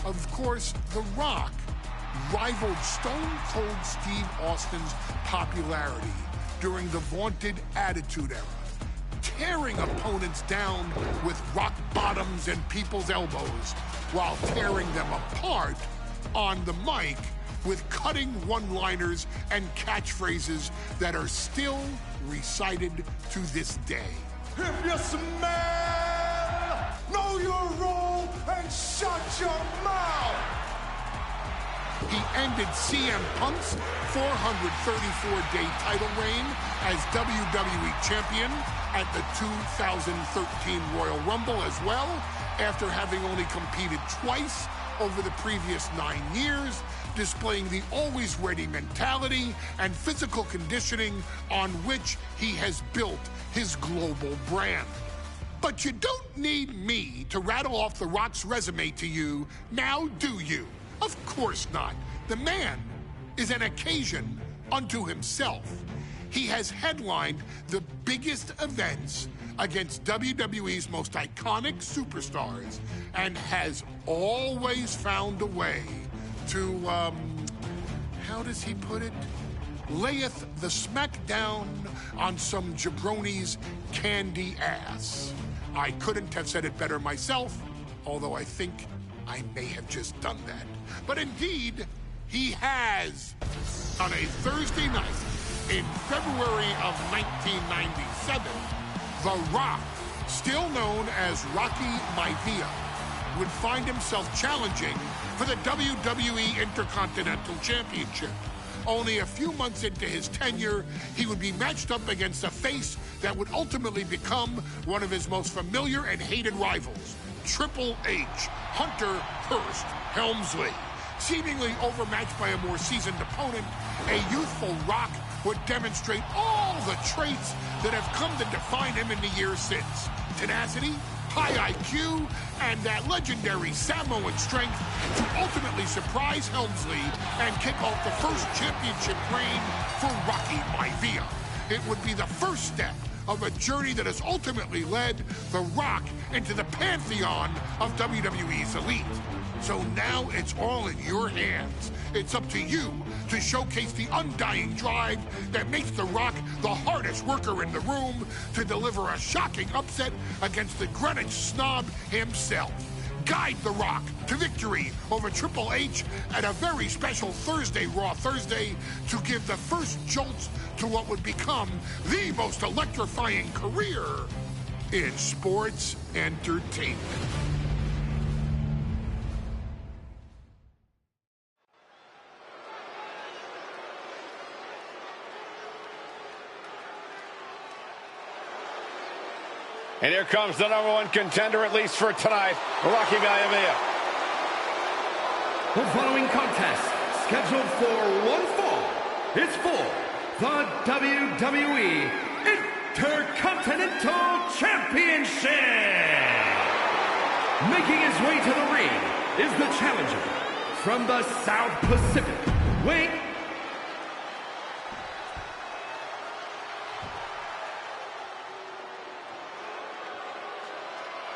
Of course, The Rock rivaled Stone Cold Steve Austin's popularity during the vaunted Attitude Era, tearing opponents down with rock bottoms and people's elbows while tearing them apart on the mic with cutting one-liners and catchphrases that are still recited to this day. If you smell, know your role and shut your mouth. He ended CM Punk's 434-day title reign as WWE Champion at the 2013 Royal Rumble as well, after having only competed twice over the previous 9 years, displaying the always-ready mentality and physical conditioning on which he has built his global brand. But you don't need me to rattle off The Rock's resume to you, now do you? Of course not. The man is an occasion unto himself. He has headlined the biggest events against WWE's most iconic superstars and has always found a way to, how does he put it? Layeth the smackdown on some jabroni's candy ass. I couldn't have said it better myself, although I think I may have just done that. But indeed, he has. On a Thursday night in February of 1997, The Rock, still known as Rocky Maivia, would find himself challenging for the WWE Intercontinental Championship. Only a few months into his tenure, he would be matched up against a face that would ultimately become one of his most familiar and hated rivals, Triple H, Hunter Hearst Helmsley. Seemingly overmatched by a more seasoned opponent, a youthful Rock would demonstrate all the traits that have come to define him in the years since. Tenacity, high IQ, and that legendary Samoan strength to ultimately surprise Helmsley and kick off the first championship reign for Rocky Maivia. It would be the first step of a journey that has ultimately led The Rock into the pantheon of WWE's elite. So now it's all in your hands. It's up to you to showcase the undying drive that makes The Rock the hardest worker in the room to deliver a shocking upset against the Greenwich snob himself. Guide The Rock to victory over Triple H at a very special Thursday, Raw Thursday, to give the first jolts to what would become the most electrifying career in sports entertainment. And here comes the #1 contender, at least for tonight, Rocky Maivia. The following contest, scheduled for one fall, is for the WWE Intercontinental Championship. Making his way to the ring is the challenger from the South Pacific. Wait.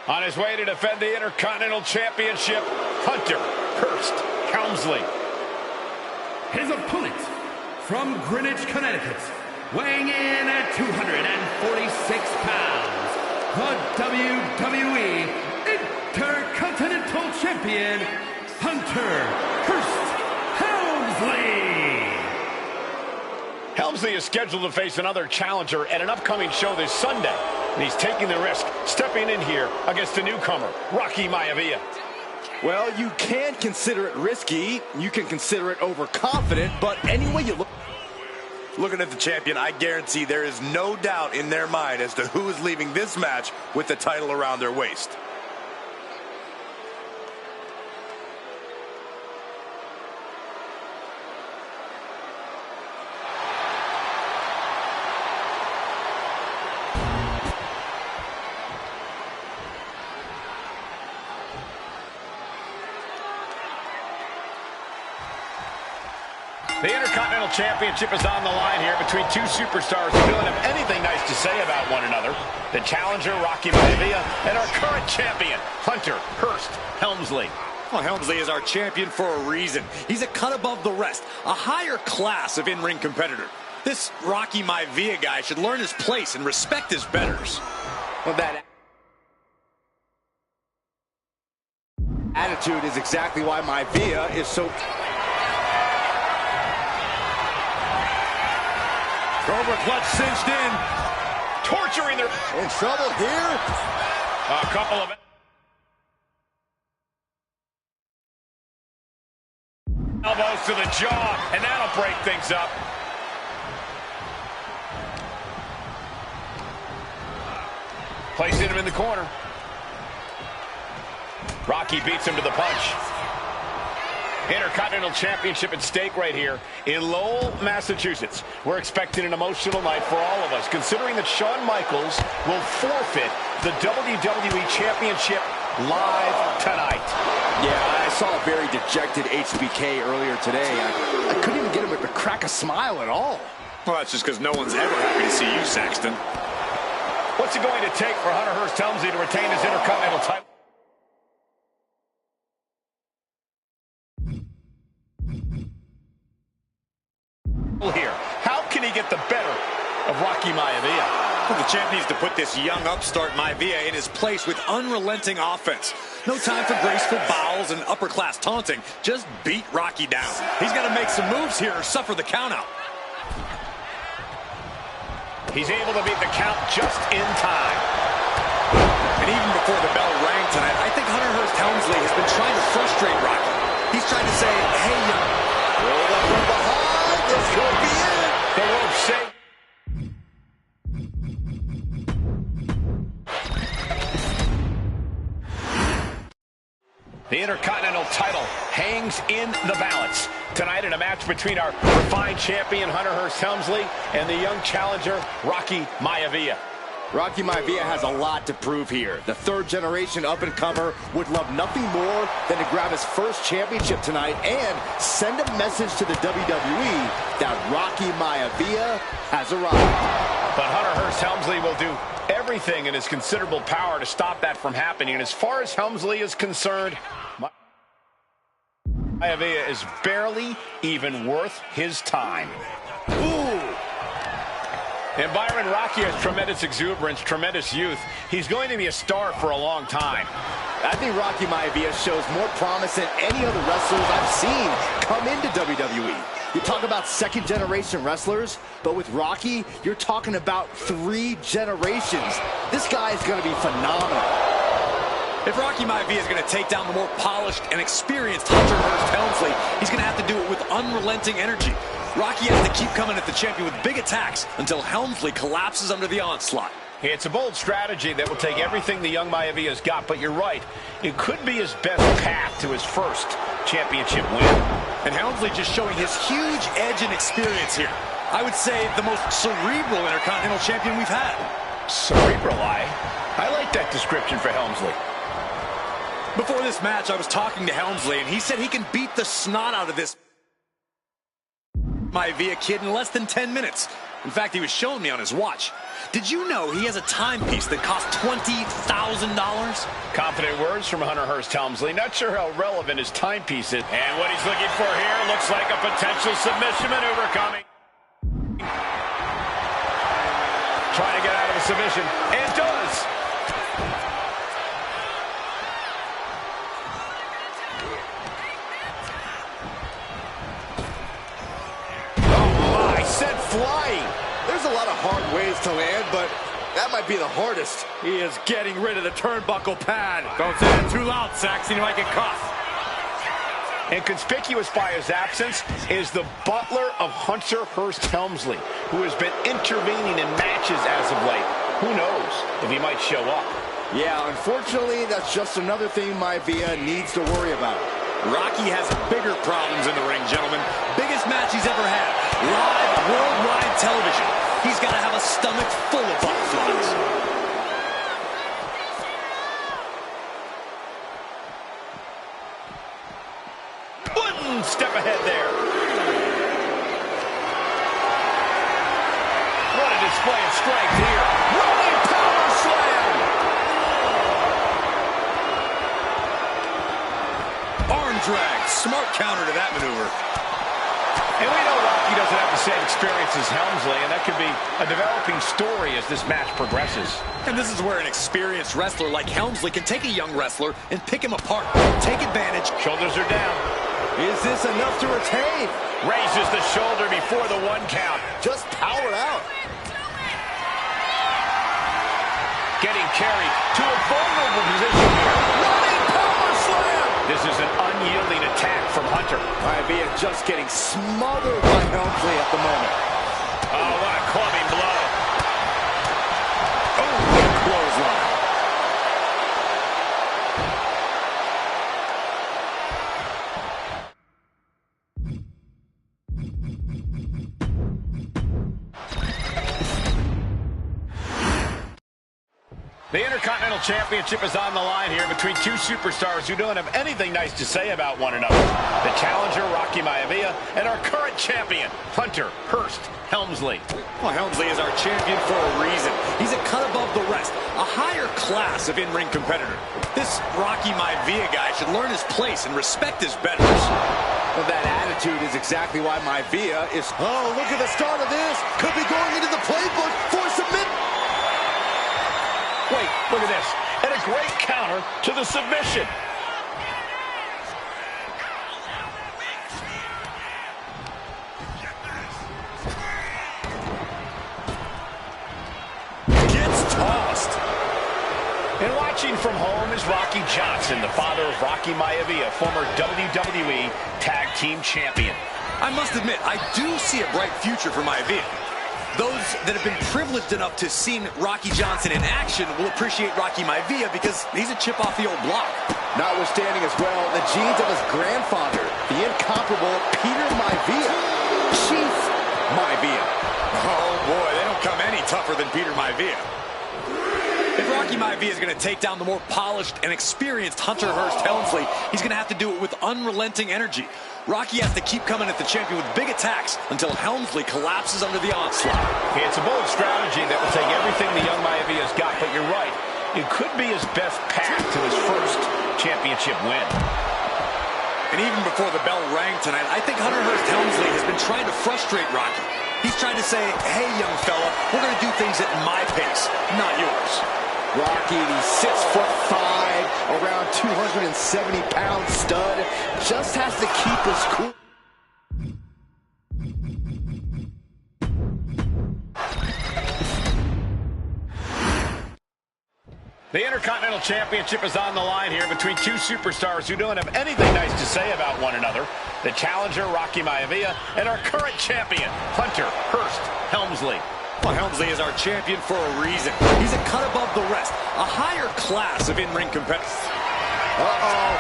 On his way to defend the Intercontinental Championship, Hunter Hearst Helmsley. His opponent from Greenwich, Connecticut, weighing in at 246 pounds, the WWE Intercontinental Champion, Hunter Hearst Helmsley. Helmsley is scheduled to face another challenger at an upcoming show this Sunday. And he's taking the risk, stepping in here against a newcomer, Rocky Maivia. Well, you can consider it risky. You can consider it overconfident. But any way you look... Looking at the champion, I guarantee there is no doubt in their mind as to who is leaving this match with the title around their waist. The Intercontinental Championship is on the line here between two superstars who don't have anything nice to say about one another. The challenger, Rocky Maivia, and our current champion, Hunter Hearst Helmsley. Well, Helmsley is our champion for a reason. He's a cut above the rest, a higher class of in-ring competitor. This Rocky Maivia guy should learn his place and respect his betters. Well, that attitude is exactly why Maivia is so... Cobra clutch cinched in, torturing their... In trouble here? A couple of... elbows to the jaw, and that'll break things up. Placing him in the corner. Rocky beats him to the punch. Intercontinental Championship at stake right here in Lowell, Massachusetts. We're expecting an emotional night for all of us, considering that Shawn Michaels will forfeit the WWE Championship live tonight. Yeah, I saw a very dejected HBK earlier today. I couldn't even get him to crack a smile at all. Well, that's just because no one's ever happy to see you, Saxton. What's it going to take for Hunter Hearst Helmsley to retain his Intercontinental title? Here, how can he get the better of Rocky Maivia? Well, the champ needs to put this young upstart Maivia in his place with unrelenting offense. No time for graceful bows and upper-class taunting. Just beat Rocky down. He's got to make some moves here or suffer the countout. He's able to beat the count just in time. And even before the bell rang tonight, I think Hunter Hearst Helmsley has been trying to frustrate Rocky. He's trying to say, hey, young, roll up from behind. This could be it. The rope shake. The Intercontinental title hangs in the balance tonight in a match between our refined champion Hunter Hearst Helmsley and the young challenger Rocky Maivia. Rocky Maivia has a lot to prove here. The third-generation up-and-comer would love nothing more than to grab his first championship tonight and send a message to the WWE that Rocky Maivia has arrived. But Hunter Hearst Helmsley will do everything in his considerable power to stop that from happening. And as far as Helmsley is concerned, Maivia is barely even worth his time. Ooh! And Byron, Rocky has tremendous exuberance, tremendous youth. He's going to be a star for a long time. I think Rocky Maivia shows more promise than any other wrestlers I've seen come into WWE. You talk about second-generation wrestlers, but with Rocky, you're talking about 3 generations. This guy is going to be phenomenal. If Rocky Maivia is going to take down the more polished and experienced Hunter Hearst Helmsley, he's going to have to do it with unrelenting energy. Rocky has to keep coming at the champion with big attacks until Helmsley collapses under the onslaught. It's a bold strategy that will take everything the young Maivia's got, but you're right. It could be his best path to his first championship win. And Helmsley just showing his huge edge and experience here. I would say the most cerebral Intercontinental champion we've had. Cerebral eye? I like that description for Helmsley. Before this match, I was talking to Helmsley, and he said he can beat the snot out of this Maivia kid in less than 10 minutes. In fact, he was showing me on his watch. Did you know he has a timepiece that costs $20,000? Confident words from Hunter Hearst Helmsley. Not sure how relevant his timepiece is. And what he's looking for here looks like a potential submission maneuver coming. Trying to get out of a submission, and does. Oh my, sent flying. There's a lot of hard ways to land, but that might be the hardest. He is getting rid of the turnbuckle pad. Don't say that too loud, Saxon. You might get cuffed. And conspicuous by his absence is the butler of Hunter Hearst Helmsley, who has been intervening in matches as of late. Who knows if he might show up? Yeah, unfortunately, that's just another thing Maivia needs to worry about. Rocky has bigger problems in the ring, gentlemen. Biggest match he's ever had. Live, worldwide television. He's got to have a stomach full of butterflies. One step ahead there. What a display of strength here. Rolling power slam! Arm drag. Smart counter to that maneuver. And we know Rocky doesn't have the same experience as Helmsley, and that could be a developing story as this match progresses. And this is where an experienced wrestler like Helmsley can take a young wrestler and pick him apart. Take advantage. Shoulders are down. Is this enough to retain? Raises the shoulder before the 1 count. Just powered out. Getting carried to a vulnerable position here. Running power slam! This is an unyielding attack from Hunter. Maivia just getting smothered by Helmsley at the moment. Oh, what a clubbing blow. Oh, what a clothesline. The Intercontinental Championship is on the line here between two superstars who don't have anything nice to say about one another. The challenger, Rocky Maivia, and our current champion, Hunter Hearst Helmsley. Well, Helmsley is our champion for a reason. He's a cut above the rest, a higher class of in-ring competitor. This Rocky Maivia guy should learn his place and respect his betters. Well, that attitude is exactly why Maivia is... Oh, look at the start of this. Could be going into the playbook for submit... Wait, look at this. And a great counter to the submission. Gets tossed. And watching from home is Rocky Johnson, the father of Rocky Maivia, former WWE Tag Team Champion. I must admit, I do see a bright future for Maivia. Those that have been privileged enough to see Rocky Johnson in action will appreciate Rocky Maivia because he's a chip off the old block. Notwithstanding as well, the genes of his grandfather, the incomparable Peter Maivia. Chief Maivia. Oh boy, they don't come any tougher than Peter Maivia. If Rocky Maivia is going to take down the more polished and experienced Hunter Hearst Helmsley, he's going to have to do it with unrelenting energy. Rocky has to keep coming at the champion with big attacks until Helmsley collapses under the onslaught. It's a bold strategy that will take everything the young Maivia's got, but you're right. It could be his best path to his first championship win. And even before the bell rang tonight, I think Hunter Hearst Helmsley has been trying to frustrate Rocky. He's trying to say, hey, young fella, we're going to do things at my pace, not yours. Rocky, the 6'5", around 270-pound stud, just has to keep his cool. The Intercontinental Championship is on the line here between two superstars who don't have anything nice to say about one another. The challenger, Rocky Maivia, and our current champion, Hunter Hearst Helmsley. Well, Helmsley is our champion for a reason. He's a cut above the rest, a higher class of in-ring competitors. Uh-oh.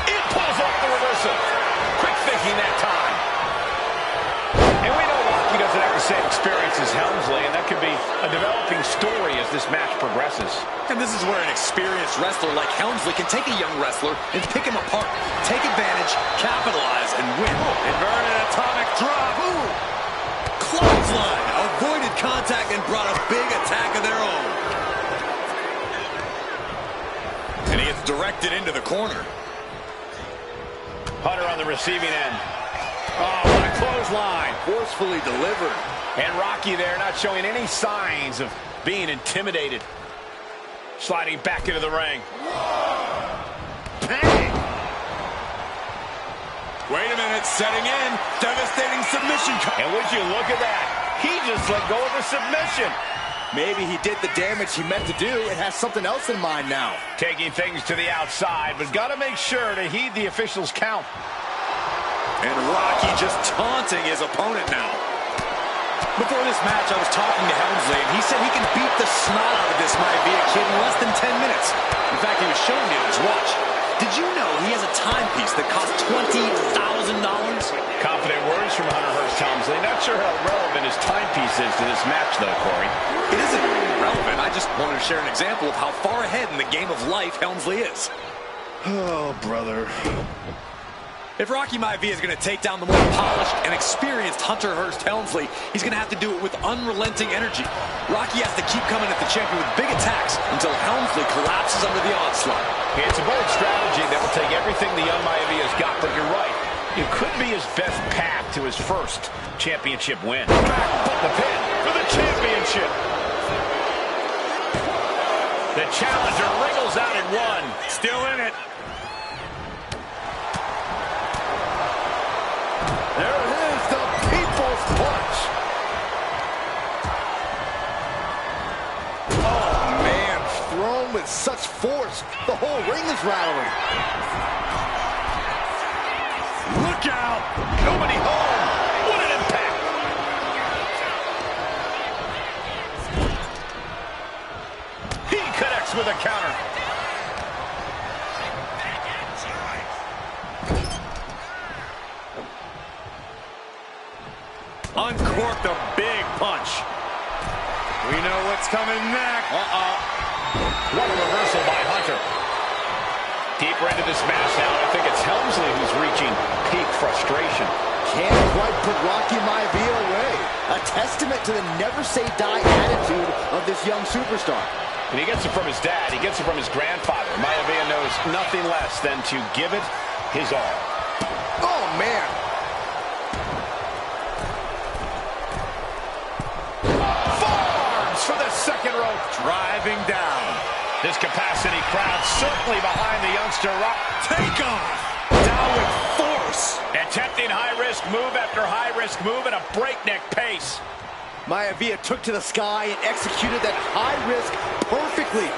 It pulls off the reversal. Quick thinking that time. And we know Rocky doesn't have the same experience as Helmsley, and that could be a developing story as this match progresses. And this is where an experienced wrestler like Helmsley can take a young wrestler and pick him apart, take advantage, capitalize, and win. Inverted atomic drop. Ooh. Clothesline. Avoided contact and brought a big attack of their own. And he gets directed into the corner. Hunter on the receiving end. Oh, what a clothesline. Forcefully delivered. And Rocky there not showing any signs of being intimidated. Sliding back into the ring. Bang! Wait a minute, setting in. Devastating submission. And would you look at that? He just let go of the submission. Maybe he did the damage he meant to do and has something else in mind now. Taking things to the outside, but got to make sure to heed the officials' count. And Rocky just taunting his opponent now. Before this match, I was talking to Helmsley, and he said he can beat the snot out of this Maivia kid in less than 10 minutes. In fact, he was showing me on his watch. Did you know he has a timepiece that costs $20,000? Confident words from Hunter Hearst Helmsley. Not sure how relevant his timepiece is to this match, though, Corey. It isn't relevant. I just wanted to share an example of how far ahead in the game of life Helmsley is. Oh, brother. If Rocky Maivia is going to take down the more polished and experienced Hunter Hearst Helmsley, he's going to have to do it with unrelenting energy. Rocky has to keep coming at the champion with big attacks until Helmsley collapses under the onslaught. It's a bold strategy that will take everything the young Maivia's got, but you're right. It could be his best path to his first championship win. Back, the pin for the championship. The challenger wriggles out at one. Still in it. There it is, the People's Punch. Oh, man, thrown with such force. The whole ring is rattling. Look out! Nobody home! What an impact! He connects with a counter. Uncorked a big punch. We know what's coming next. What a reversal by Hunter. Deeper into this match now, I think it's Helmsley who's reaching peak frustration. Can't quite put Rocky Maivia away. A testament to the never-say-die attitude of this young superstar. And he gets it from his dad. He gets it from his grandfather. Maivia knows nothing less than to give it his all. Oh, man. Forearms for the second rope. Driving down. This capacity crowd certainly behind the youngster. Take off. Down with force. Attempting high-risk move after high-risk move at a breakneck pace. Maivia took to the sky and executed that high risk perfectly.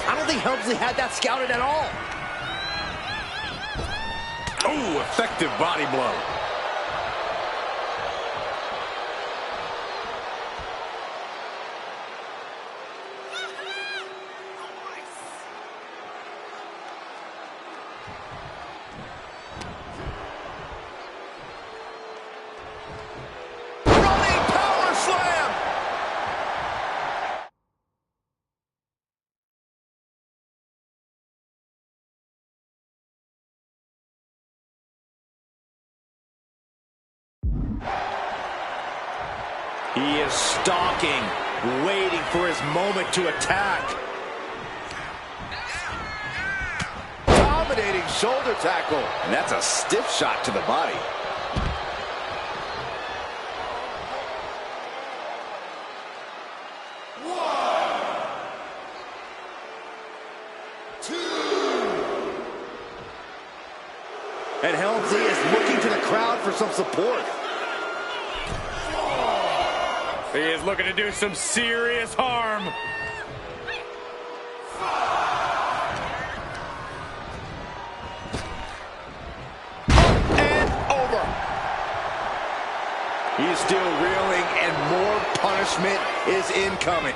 I don't think Helmsley had that scouted at all. Oh, effective body blow. He is stalking, waiting for his moment to attack. Dominating shoulder tackle. And that's a stiff shot to the body. And Helmsley is looking to the crowd for some support. He is looking to do some serious harm. Up and over. He's still reeling, and more punishment is incoming.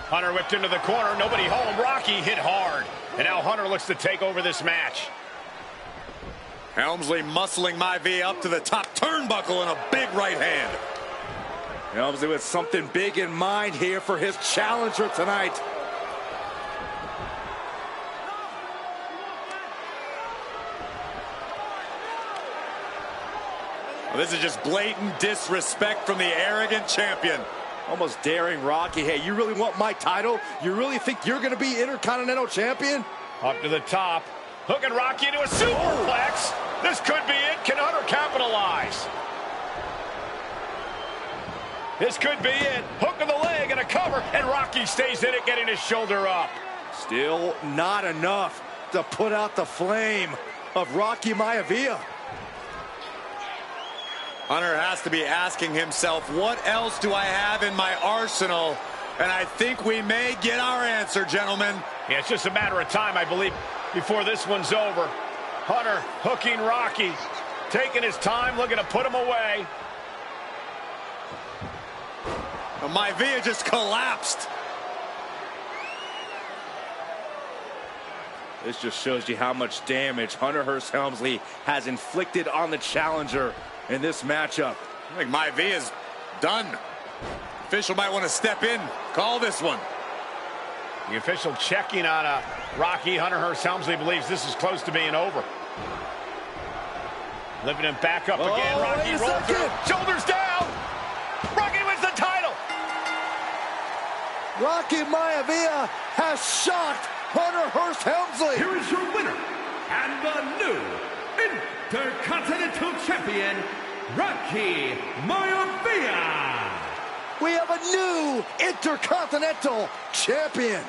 Hunter whipped into the corner. Nobody home. Rocky hit hard. And now Hunter looks to take over this match. Helmsley muscling Maivia up to the top turnbuckle and a big right hand. Helmsley with something big in mind here for his challenger tonight. Well, this is just blatant disrespect from the arrogant champion. Almost daring Rocky. Hey, you really want my title? You really think you're going to be Intercontinental Champion? Up to the top. Hooking Rocky into a superplex. This could be it. Can Hunter capitalize? This could be it. Hook of the leg and a cover. And Rocky stays in it, getting his shoulder up. Still not enough to put out the flame of Rocky Maivia. Hunter has to be asking himself, what else do I have in my arsenal? And I think we may get our answer, gentlemen. Yeah, it's just a matter of time, I believe, before this one's over. Hunter hooking Rocky, taking his time, looking to put him away. Maivia just collapsed. This just shows you how much damage Hunter Hearst Helmsley has inflicted on the challenger in this matchup. I think Maivia's done. Official might want to step in, call this one. The official checking on Rocky. Hunter Hearst Helmsley believes this is close to being over. Lifting him back up again. Rocky rolls through. Shoulders down. Rocky wins the title. Rocky Maivia has shocked Hunter Hearst Helmsley. Here is your winner and the new Intercontinental Champion, Rocky Maivia. We have a new Intercontinental Champion.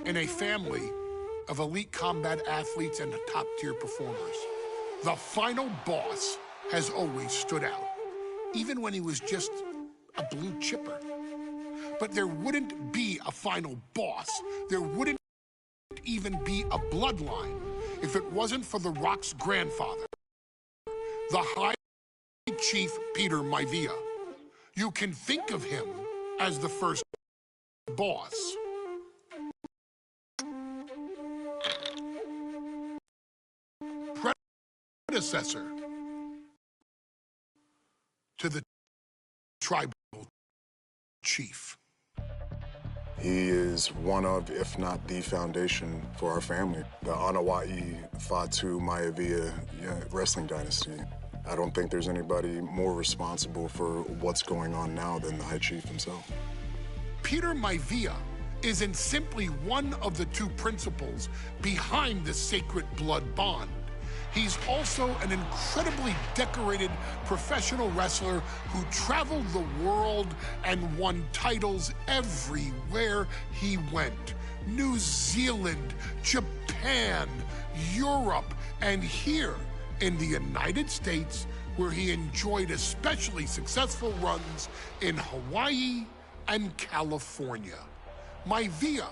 In a family of elite combat athletes and top-tier performers, the final boss has always stood out, even when he was just a blue chipper. But there wouldn't be a final boss. There wouldn't even be a bloodline if it wasn't for The Rock's grandfather, the High Chief Peter Maivia. You can think of him as the first boss. Predecessor to the tribal chief. He is one of, if not the foundation for our family. The Anoa'i Fatu Maivia wrestling dynasty. I don't think there's anybody more responsible for what's going on now than the High Chief himself. Peter Maivia isn't simply one of the two principals behind the sacred blood bond. He's also an incredibly decorated professional wrestler who traveled the world and won titles everywhere he went. New Zealand, Japan, Europe, and here in the United States, where he enjoyed especially successful runs in Hawaii and California. Maivia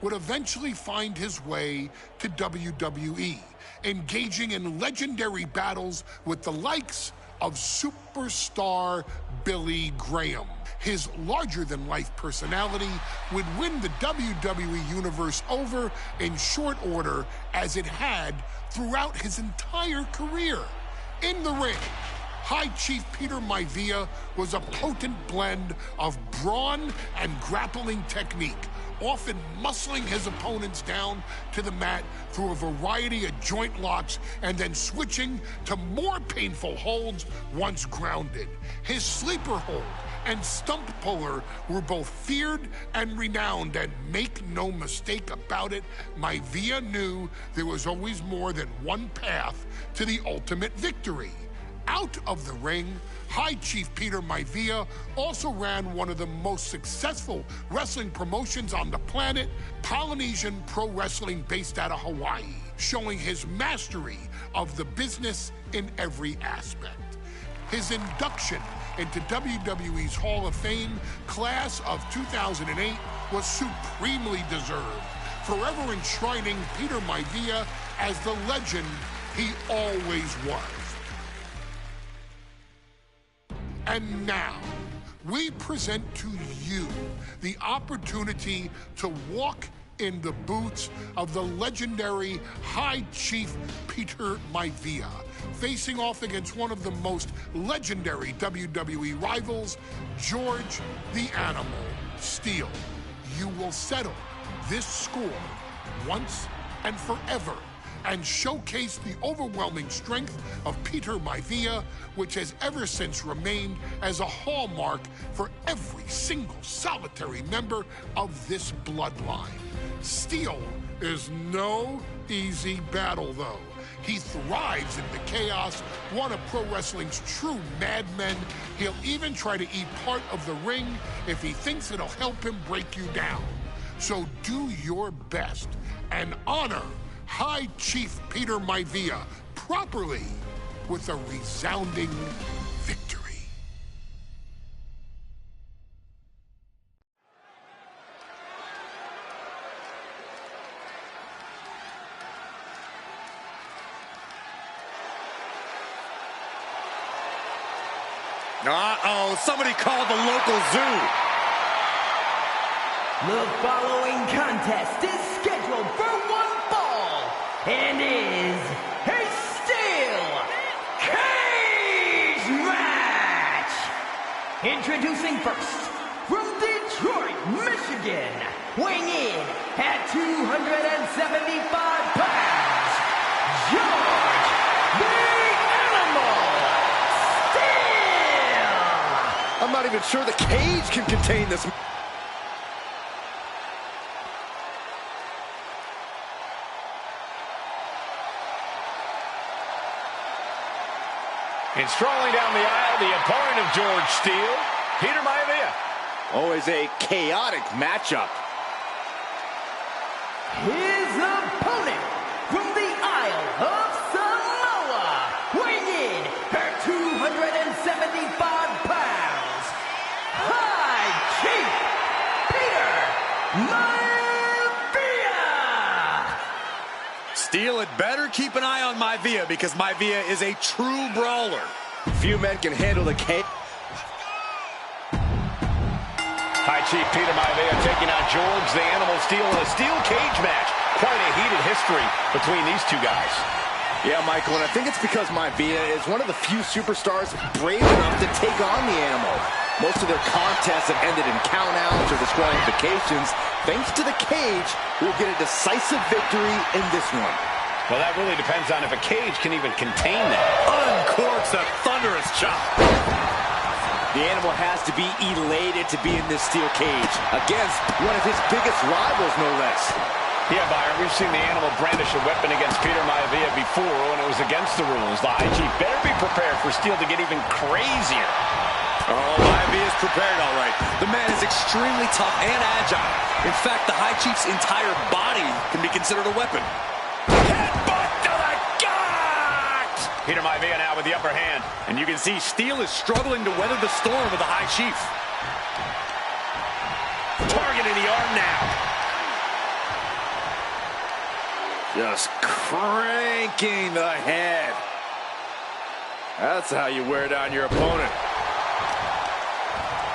would eventually find his way to WWE, engaging in legendary battles with the likes of superstar Billy Graham. His larger-than-life personality would win the WWE Universe over in short order, as it had throughout his entire career. In the ring, High Chief Peter Maivia was a potent blend of brawn and grappling technique, often muscling his opponents down to the mat through a variety of joint locks and then switching to more painful holds once grounded. His sleeper hold and stump puller were both feared and renowned, and make no mistake about it, Maivia knew there was always more than one path to the ultimate victory. Out of the ring, High Chief Peter Maivia also ran one of the most successful wrestling promotions on the planet, Polynesian Pro Wrestling, based out of Hawaii, showing his mastery of the business in every aspect. His induction into WWE's Hall of Fame class of 2008 was supremely deserved, forever enshrining Peter Maivia as the legend he always was. And now, we present to you the opportunity to walk in the boots of the legendary High Chief Peter Maivia, facing off against one of the most legendary WWE rivals, George the Animal Steele. You will settle this score once and forever and showcase the overwhelming strength of Peter Maivia, which has ever since remained as a hallmark for every single solitary member of this bloodline. Steele is no easy battle, though. He thrives in the chaos, one of pro wrestling's true madmen. He'll even try to eat part of the ring if he thinks it'll help him break you down. So do your best and honor High Chief Peter Maivia properly with a resounding victory. Uh-oh, somebody called the local zoo. The following contest is scheduled for one fall and is a steel cage match. Introducing first, from Detroit, Michigan, weighing in at 275 pounds, George the Animal Steele. I'm not even sure the cage can contain this. And strolling down the aisle, the opponent of George Steele, Peter Maivia. Always a chaotic matchup. His opponent from the Isle of Samoa, weighing in at 275 pounds, High Chief Peter Maivia. Steele had better keep an eye on Maivia because Maivia is a true brawler. Few men can handle the cage. High Chief Peter Maivia taking on George the Animal Steele in a steel cage match. Quite a heated history between these two guys. Yeah, Michael, and I think it's because Maivia is one of the few superstars brave enough to take on the Animal. Most of their contests have ended in countouts or disqualifications. Thanks to the cage, we'll get a decisive victory in this one. Well, that really depends on if a cage can even contain that. Uncorks a thunderous chop. The Animal has to be elated to be in this steel cage against one of his biggest rivals, no less. Yeah, Byron, we've seen the Animal brandish a weapon against Peter Maivia before when it was against the rules. The High Chief better be prepared for Steele to get even crazier. Oh, Maivia is prepared, all right. The man is extremely tough and agile. In fact, the High Chief's entire body can be considered a weapon. Headbutt to the gut! Peter Maivia now with the upper hand. And you can see Steele is struggling to weather the storm with the High Chief. Targeting the arm now. Just cranking the head. That's how you wear down your opponent.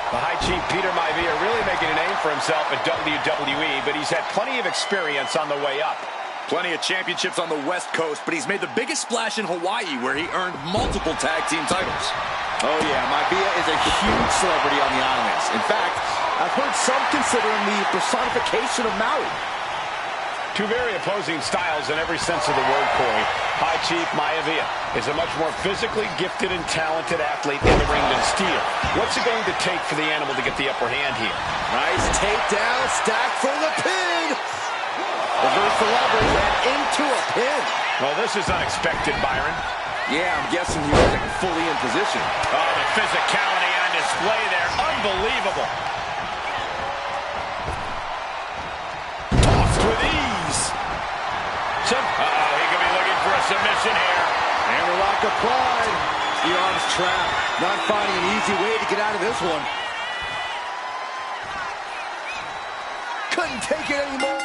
The High Chief Peter Maivia really making a name for himself at WWE, but he's had plenty of experience on the way up. Plenty of championships on the West Coast, but he's made the biggest splash in Hawaii, where he earned multiple tag team titles. Oh yeah, Maivia is a huge celebrity on the islands. In fact, I've heard some consider him the personification of Maui. Two very opposing styles in every sense of the word, Corey. High Chief Maivia is a much more physically gifted and talented athlete in the ring than Steele. What's it going to take for the Animal to get the upper hand here? Nice takedown, stack for the pin. Reverse the leverage and into a pin. Well, this is unexpected, Byron. Yeah, I'm guessing he wasn't fully in position. Oh, the physicality on display there. Unbelievable. Tossed with ease. He could be looking for a submission here. And the lock applied. The arm's trapped. Not finding an easy way to get out of this one. Couldn't take it anymore.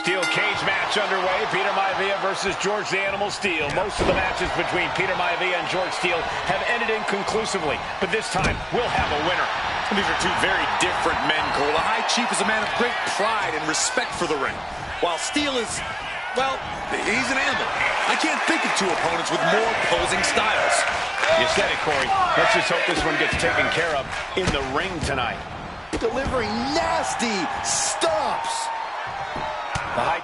Steel cage match underway. Peter Maivia versus George the Animal Steel. Most of the matches between Peter Maivia and George Steele have ended inconclusively, but this time we'll have a winner. These are two very different men, Cole. The High Chief is a man of great pride and respect for the ring, while Steele is, well, he's an animal. I can't think of two opponents with more opposing styles. You said it, Corey. Let's just hope this one gets taken care of in the ring tonight. Delivering nasty stomps. The High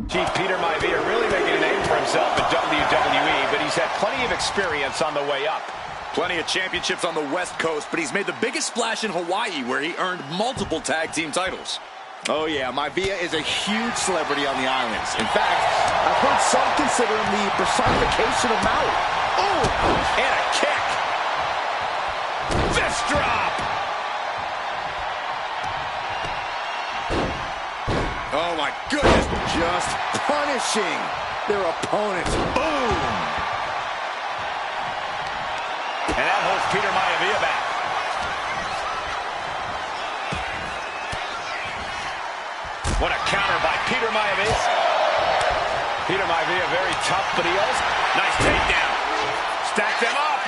Chief Peter Maivia really making a name for himself at WWE, but he's had plenty of experience on the way up. Plenty of championships on the West Coast, but he's made the biggest splash in Hawaii, where he earned multiple tag team titles. Oh yeah, Maivia is a huge celebrity on the islands. In fact, I've heard some consider him the personification of Maui. Oh, and a kick. Fist drop. Oh my goodness, just punishing their opponent. Boom! And that holds Peter Maivia back. What a counter by Peter Maivia. Peter Maivia very tough, but he also... Nice takedown. Stack them up.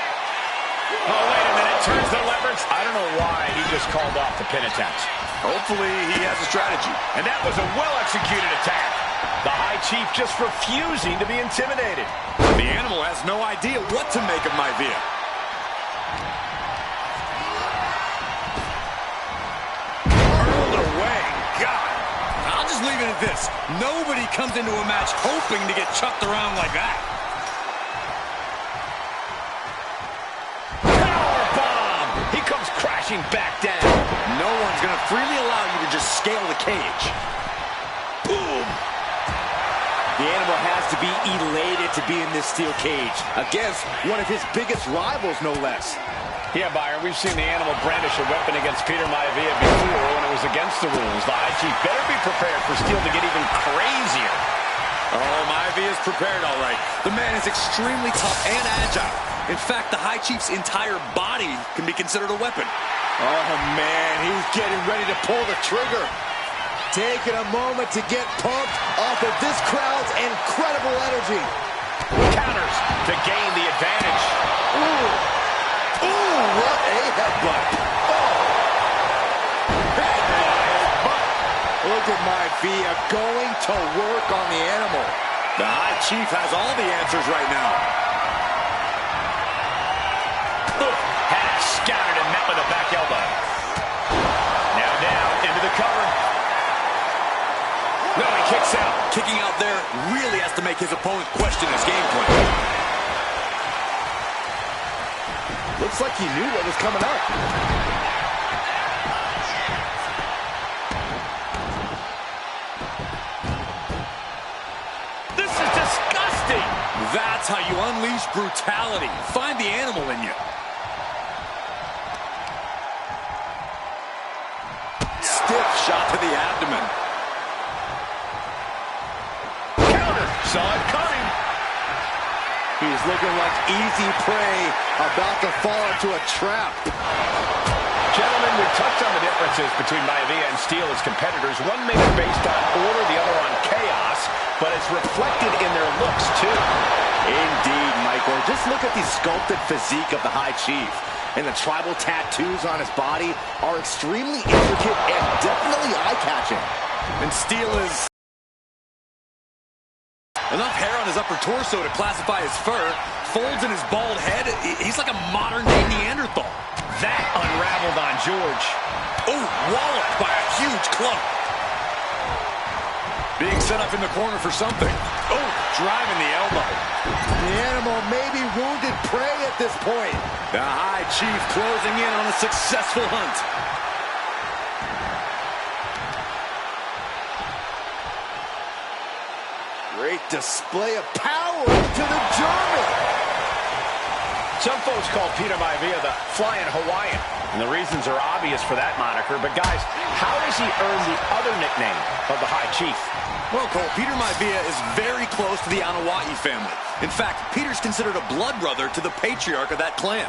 Oh, wait a minute. Turns the leverage. I don't know why he just called off the pin attempt. Hopefully he has a strategy. And that was a well-executed attack. The High Chief just refusing to be intimidated. The Animal has no idea what to make of Maivia. Hurled away. God. I'll just leave it at this. Nobody comes into a match hoping to get chucked around like that. Powerbomb. He comes crashing back down. No one's going to freely allow you to just scale the cage. Boom! The Animal has to be elated to be in this steel cage against one of his biggest rivals, no less. Yeah, Byron, we've seen the Animal brandish a weapon against Peter Maivia before when it was against the rules. The High Chief better be prepared for Steele to get even crazier. Oh, Maivia's prepared, all right. The man is extremely tough and agile. In fact, the High Chief's entire body can be considered a weapon. Oh, man, he's getting ready to pull the trigger. Taking a moment to get pumped off of this crowd's incredible energy. Counters to gain the advantage. Ooh, ooh, what a headbutt. Oh. Headbutt. Look at Maivia going to work on the Animal. The High Chief has all the answers right now. Had it scattered and met with a back elbow. Now down into the cover. No, he kicks out. Kicking out there really has to make his opponent question his game plan. Looks like he knew what was coming up. That's how you unleash brutality. Find the animal in you. Stiff shot to the abdomen. Counter. Saw it coming. He's looking like easy prey, about to fall into a trap. Gentlemen, we've touched on the differences between Maivia and Steel as competitors. One may be based on order, the other on chaos, but it's reflected in their looks, too. Indeed, Michael. Just look at the sculpted physique of the High Chief. And the tribal tattoos on his body are extremely intricate and definitely eye-catching. And Steel is... enough hair on his upper torso to classify as fur. Folds in his bald head. He's like a modern-day Neanderthal. That unraveled on George. Oh, walloped by a huge club. Being set up in the corner for something. Oh, driving the elbow. The animal may be wounded prey at this point. The High Chief closing in on a successful hunt. Great display of power to the German. Some folks call Peter Maivia the Flying Hawaiian, and the reasons are obvious for that moniker. But guys, how does he earn the other nickname of the High Chief? Well, Cole, Peter Maivia is very close to the Anoa'i family. In fact, Peter's considered a blood brother to the patriarch of that clan.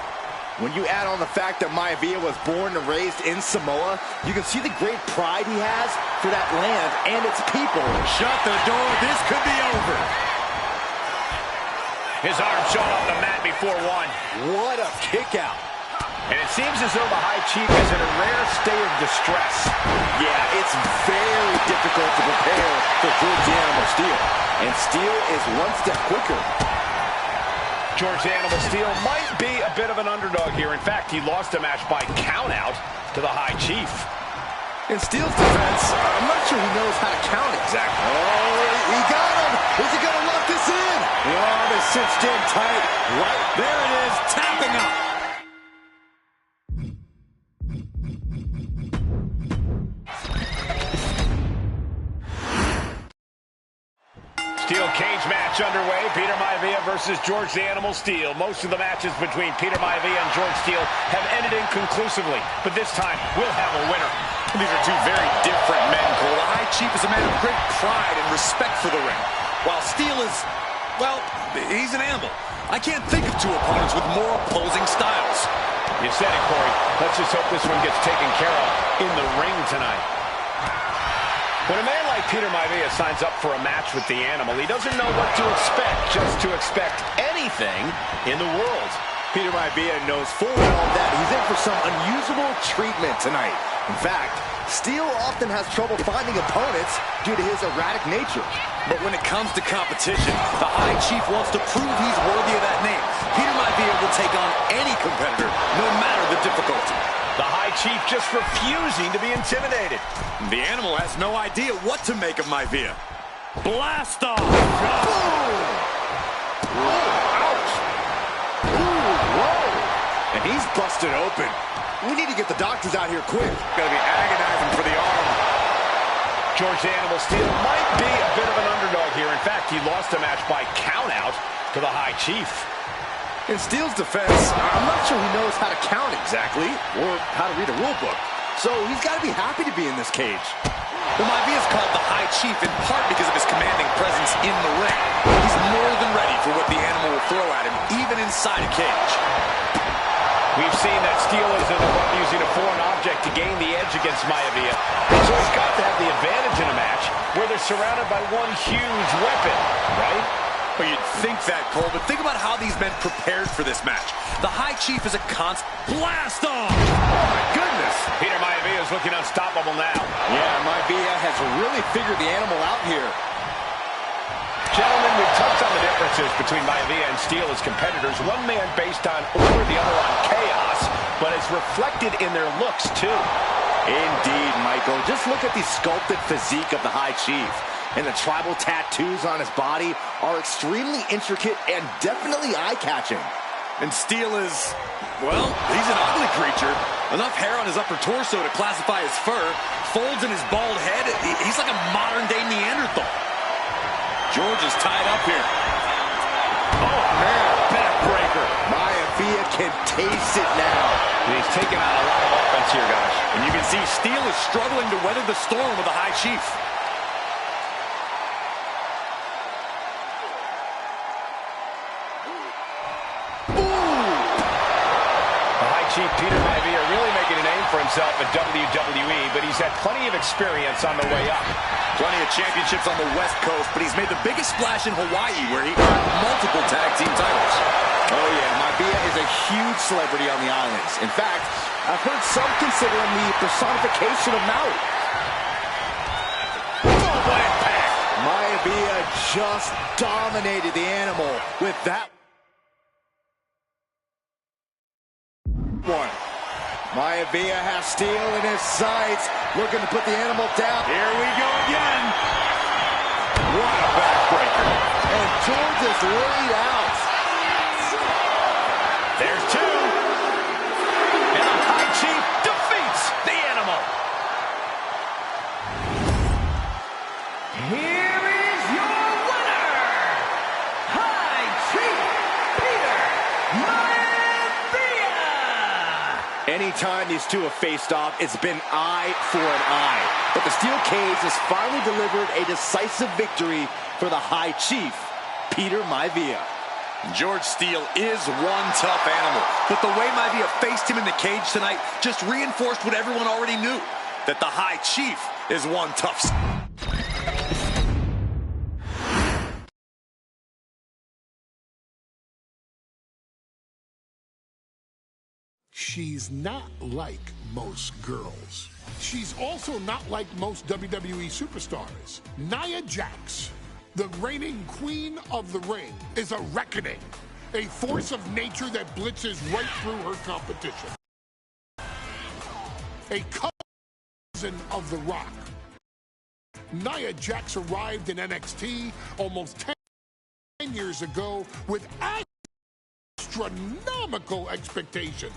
When you add on the fact that Maivia was born and raised in Samoa, you can see the great pride he has for that land and its people. Shut the door. This could be over. His arm showing off the mat before one. What a kick out. And it seems as though the High Chief is in a rare state of distress. Yeah, it's very difficult to prepare for George the Animal Steel. And Steel is one step quicker. George the Animal Steel might be a bit of an underdog here. In fact, he lost a match by countout to the High Chief. In Steel's defense, I'm not sure he knows how to count exactly. Oh, he got him. Is he going to lock this in? The arm is cinched in tight. Right there it is, tapping up. Steel cage match underway. Peter Maivia versus George the Animal Steel. Most of the matches between Peter Maivia and George Steel have ended inconclusively, but this time we'll have a winner. These are two very different men, Cole. The High Chief is a man of great pride and respect for the ring, while Steel is, well, he's an animal. I can't think of two opponents with more opposing styles. You said it, Corey. Let's just hope this one gets taken care of in the ring tonight. When a man like Peter Maivia signs up for a match with the animal, he doesn't know what to expect, just to expect anything in the world. Peter Maivia knows full well that he's in for some unusual treatment tonight. In fact, Steel often has trouble finding opponents due to his erratic nature. But when it comes to competition, the High Chief wants to prove he's worthy of that name. Peter Maivia will take on any competitor, no matter the difficulty. The High Chief just refusing to be intimidated. The animal has no idea what to make of Maivia. Blast off! Boom! Ouch! Ooh, whoa! And he's busted open. We need to get the doctors out here quick. Gonna be agonizing for the arm. George the Animal Steel might be a bit of an underdog here. In fact, he lost a match by countout to the High Chief. In Steel's defense, I'm not sure he knows how to count exactly, or how to read a rule book. So he's got to be happy to be in this cage. Well, Maivia is called the High Chief in part because of his commanding presence in the ring. He's more than ready for what the animal will throw at him, even inside a cage. We've seen that Steel is above using a foreign object to gain the edge against Maivia. So he's got to have the advantage in a match where they're surrounded by one huge weapon, right? Well, you'd think that, Cole, but think about how these men prepared for this match. The High Chief is a constant blast off! Oh, my goodness! Peter Maivia is looking unstoppable now. Yeah, Maivia has really figured the animal out here. Gentlemen, we've touched on the differences between Maivia and Steel as competitors. One man based on order, the other on chaos, but it's reflected in their looks, too. Indeed, Michael. Just look at the sculpted physique of the High Chief. And the tribal tattoos on his body are extremely intricate and definitely eye-catching. And Steel is, well, he's an ugly creature. Enough hair on his upper torso to classify as fur. Folds in his bald head. He's like a modern-day Neanderthal. George is tied up here. Oh, Maivia can taste it now. And he's taking out a lot of offense here, guys. And you can see Steele is struggling to weather the storm with the High Chief. Chief Peter Maivia really making a name for himself at WWE, but he's had plenty of experience on the way up. Plenty of championships on the West Coast, but he's made the biggest splash in Hawaii, where he earned multiple tag team titles. Oh yeah, Maivia is a huge celebrity on the islands. In fact, I've heard some consider him the personification of Maui. Oh, what impact! Maivia just dominated the animal with that one. Maivia has Steele in his sights, looking to put the animal down. Here we go again. What a backbreaker. And George is laid out. There's two. And the High Chief defeats the animal. Here is your winner, High Chief Peter Maivia. Anytime these two have faced off, it's been eye for an eye. But the steel cage has finally delivered a decisive victory for the High Chief, Peter Maivia. George Steele is one tough animal, but the way Maivia faced him in the cage tonight just reinforced what everyone already knew, that the High Chief is one tough. She's not like most girls. She's also not like most WWE superstars. Nia Jax, the reigning queen of the ring, is a reckoning, a force of nature that blitzes right through her competition. A cousin of The Rock. Nia Jax arrived in NXT almost 10 years ago with astronomical expectations.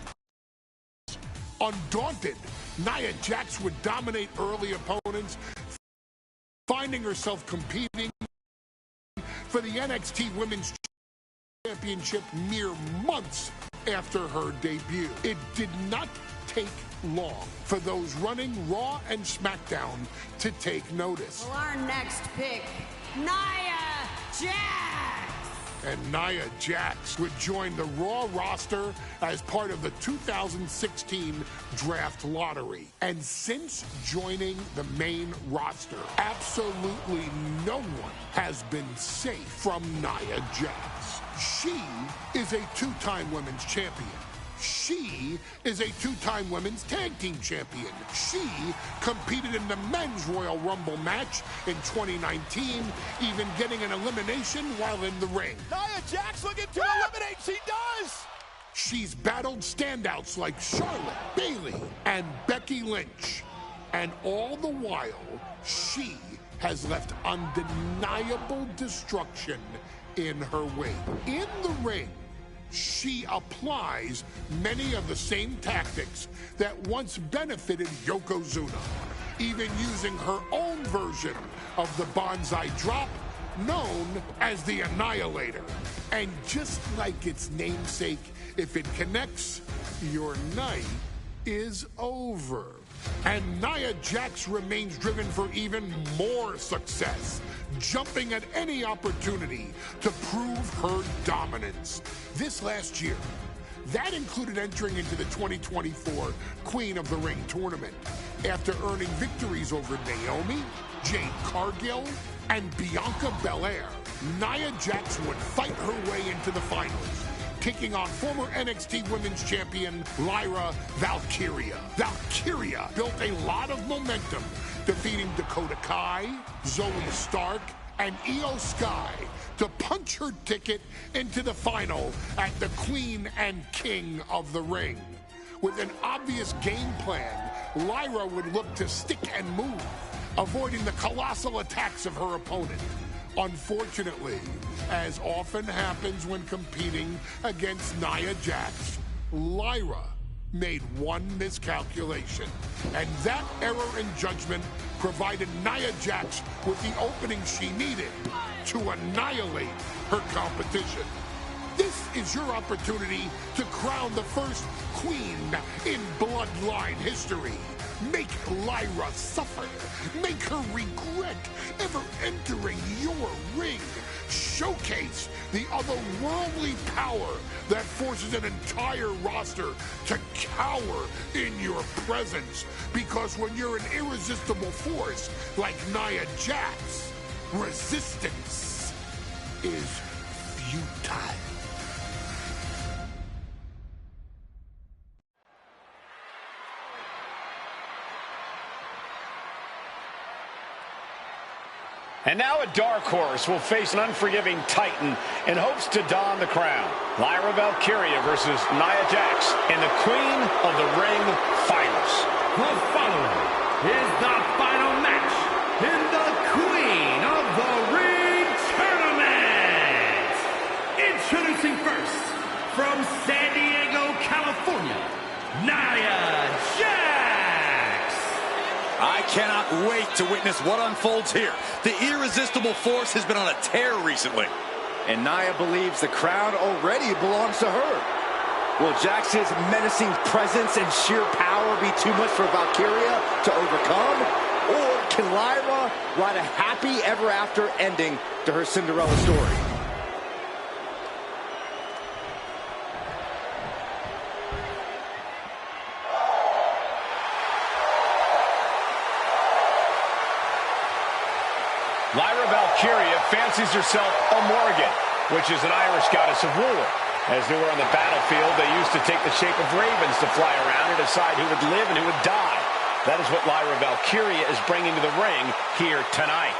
Undaunted, Nia Jax would dominate early opponents, finding herself competing for the NXT Women's Championship mere months after her debut. It did not take long for those running Raw and SmackDown to take notice. Well, our next pick, Nia Jax. And Nia Jax would join the Raw roster as part of the 2016 draft lottery. And since joining the main roster, absolutely no one has been safe from Nia Jax. She is a two-time women's champion. She is a two-time women's tag team champion. She competed in the men's Royal Rumble match in 2019, even getting an elimination while in the ring. Nia Jax looking to eliminate. She does. She's battled standouts like Charlotte, Bayley, and Becky Lynch. And all the while, she has left undeniable destruction in her wake. In the ring, she applies many of the same tactics that once benefited Yokozuna, even using her own version of the Banzai drop, known as the Annihilator. And just like its namesake, if it connects, your night is over. And Nia Jax remains driven for even more success, jumping at any opportunity to prove her dominance. This last year, that included entering into the 2024 Queen of the Ring tournament after earning victories over Naomi, Jade Cargill, and Bianca Belair. Nia Jax would fight her way into the finals, taking on former NXT Women's Champion Lyra Valkyria. Valkyria built a lot of momentum, defeating Dakota Kai, Zoe Stark, and Io Sky to punch her ticket into the final at the Queen and King of the Ring. With an obvious game plan, Lyra would look to stick and move, avoiding the colossal attacks of her opponent. Unfortunately, as often happens when competing against Nia Jax, Lyra made one miscalculation, and that error in judgment provided Nia Jax with the opening she needed to annihilate her competition. This is your opportunity to crown the first queen in bloodline history. Make Lyra suffer. Make her regret ever entering your ring. Showcase the otherworldly power that forces an entire roster to cower in your presence. Because when you're an irresistible force like Nia Jax, resistance is futile. And now a dark horse will face an unforgiving titan in hopes to don the crown. Lyra Valkyria versus Nia Jax in the Queen of the Ring Finals. The following is the final match in the Queen of the Ring Tournament. Introducing first, from San Diego, California, Nia Jax. I cannot wait to witness what unfolds here. The irresistible force has been on a tear recently. And Nia believes the crown already belongs to her. Will Jax's menacing presence and sheer power be too much for Valkyria to overcome? Or can Lyra write a happy ever after ending to her Cinderella story? Lyra Valkyria fancies herself a Morgan, which is an Irish goddess of war. As they were on the battlefield, they used to take the shape of ravens to fly around and decide who would live and who would die. That is what Lyra Valkyria is bringing to the ring here tonight.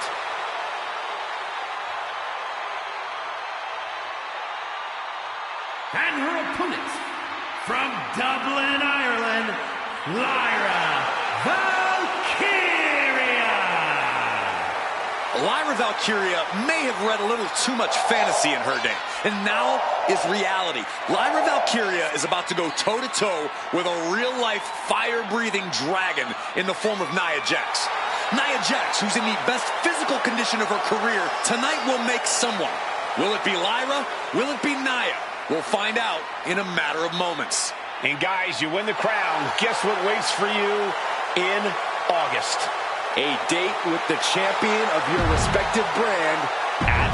And her opponent, from Dublin, Ireland, Lyra Valkyria. Lyra Valkyria may have read a little too much fantasy in her day, and now is reality. Lyra Valkyria is about to go toe-to-toe with a real-life, fire-breathing dragon in the form of Nia Jax. Nia Jax, who's in the best physical condition of her career, tonight will make someone. Will it be Lyra? Will it be Nia? We'll find out in a matter of moments. And guys, you win the crown. Guess what waits for you in August? A date with the champion of your respective brand at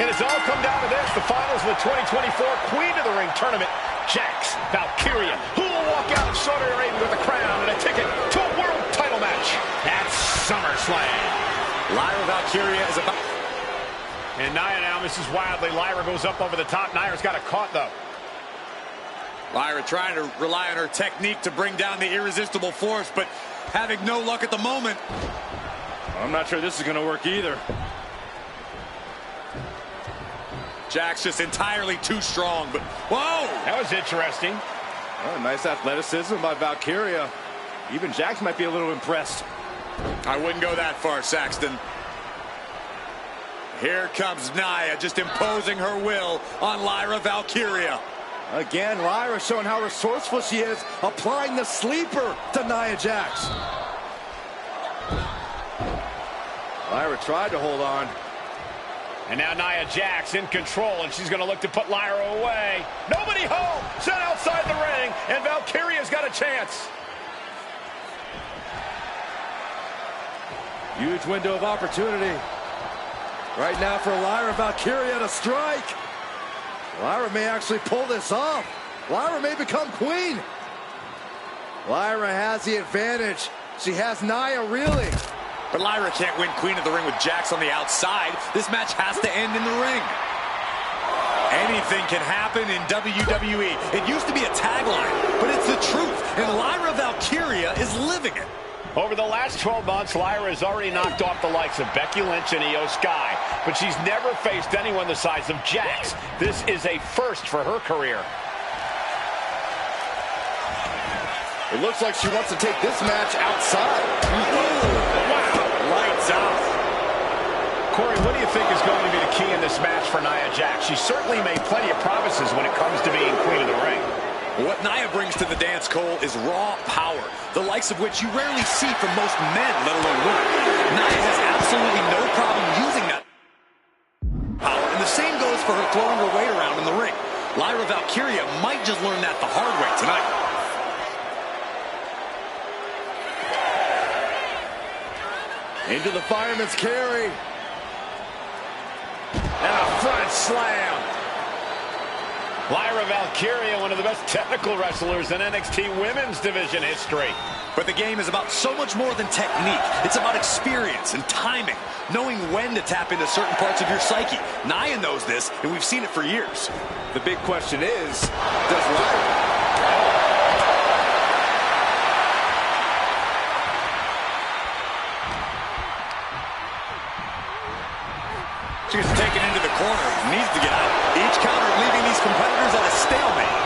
And it's all come down to this, the finals of the 2024 Queen of the Ring Tournament. Jax Valkyria, who will walk out of Saudi Arabia with a crown and a ticket to a world title match at SummerSlam. Lyra Valkyria is about... And Nia now misses wildly. Lyra goes up over the top. Nia's got it caught, though. Lyra trying to rely on her technique to bring down the irresistible force, but having no luck at the moment. I'm not sure this is going to work either. Jax just entirely too strong, but whoa! That was interesting. Oh, nice athleticism by Valkyria. Even Jax might be a little impressed. I wouldn't go that far, Saxton. Here comes Nia, just imposing her will on Lyra Valkyria. Again, Lyra showing how resourceful she is, applying the sleeper to Nia Jax. Lyra tried to hold on. And now Nia Jax in control, and she's going to look to put Lyra away. Nobody home! Set outside the ring, and Valkyria's got a chance. Huge window of opportunity. Right now for Lyra Valkyria to strike. Lyra may actually pull this off. Lyra may become queen. Lyra has the advantage. She has Nia reeling. But Lyra can't win Queen of the Ring with Jax on the outside. This match has to end in the ring. Anything can happen in WWE. It used to be a tagline, but it's the truth. And Lyra Valkyria is living it. Over the last 12 months, Lyra has already knocked off the likes of Becky Lynch and Io Sky, but she's never faced anyone the size of Jax. This is a first for her career. It looks like she wants to take this match outside. Wow, lights out. Corey, what do you think is going to be the key in this match for Nia Jax? She certainly made plenty of promises when it comes to being Queen of the Ring. What Nia brings to the dance, Cole, is raw power, the likes of which you rarely see from most men, let alone women. Nia has absolutely no problem using that power, and the same goes for her throwing her weight around in the ring. Lyra Valkyria might just learn that the hard way tonight. Into the fireman's carry. And a front slam. Lyra Valkyria, one of the best technical wrestlers in NXT Women's Division history. But the game is about so much more than technique. It's about experience and timing, knowing when to tap into certain parts of your psyche. Nia knows this, and we've seen it for years. The big question is, does Lyra... She's taken into the corner, needs to get out. Each counter leaving these competitors at a stalemate.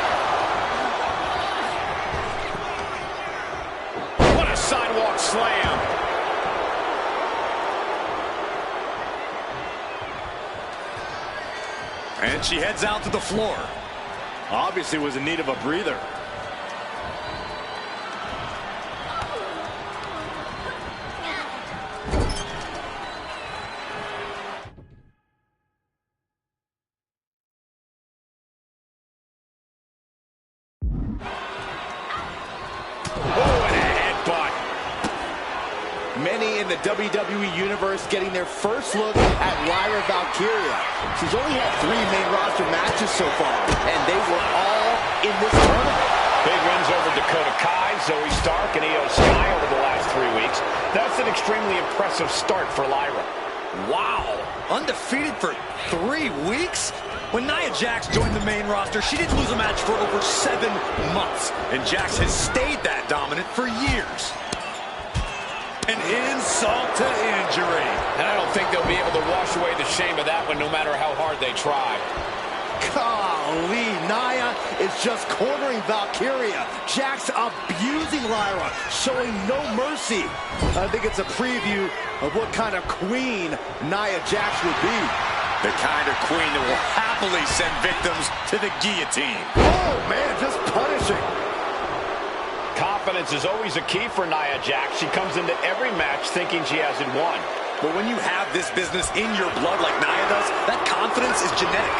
What a sidewalk slam. And she heads out to the floor. Obviously was in need of a breather. Many in the WWE Universe getting their first look at Lyra Valkyria. She's only had 3 main roster matches so far, and they were all in this tournament. Big wins over Dakota Kai, Zoe Stark, and Io Sky over the last 3 weeks. That's an extremely impressive start for Lyra. Wow, undefeated for 3 weeks? When Nia Jax joined the main roster, she didn't lose a match for over 7 months, and Jax has stayed that dominant for years. An insult to injury. And I don't think they'll be able to wash away the shame of that one no matter how hard they try. Golly, Nia is just cornering Valkyria. Jax abusing Lyra, showing no mercy. I think it's a preview of what kind of queen Nia Jax would be. The kind of queen that will happily send victims to the guillotine. Oh, man, just punishing. Confidence is always a key for Nia Jax. She comes into every match thinking she has it won. But when you have this business in your blood like Nia does, that confidence is genetic.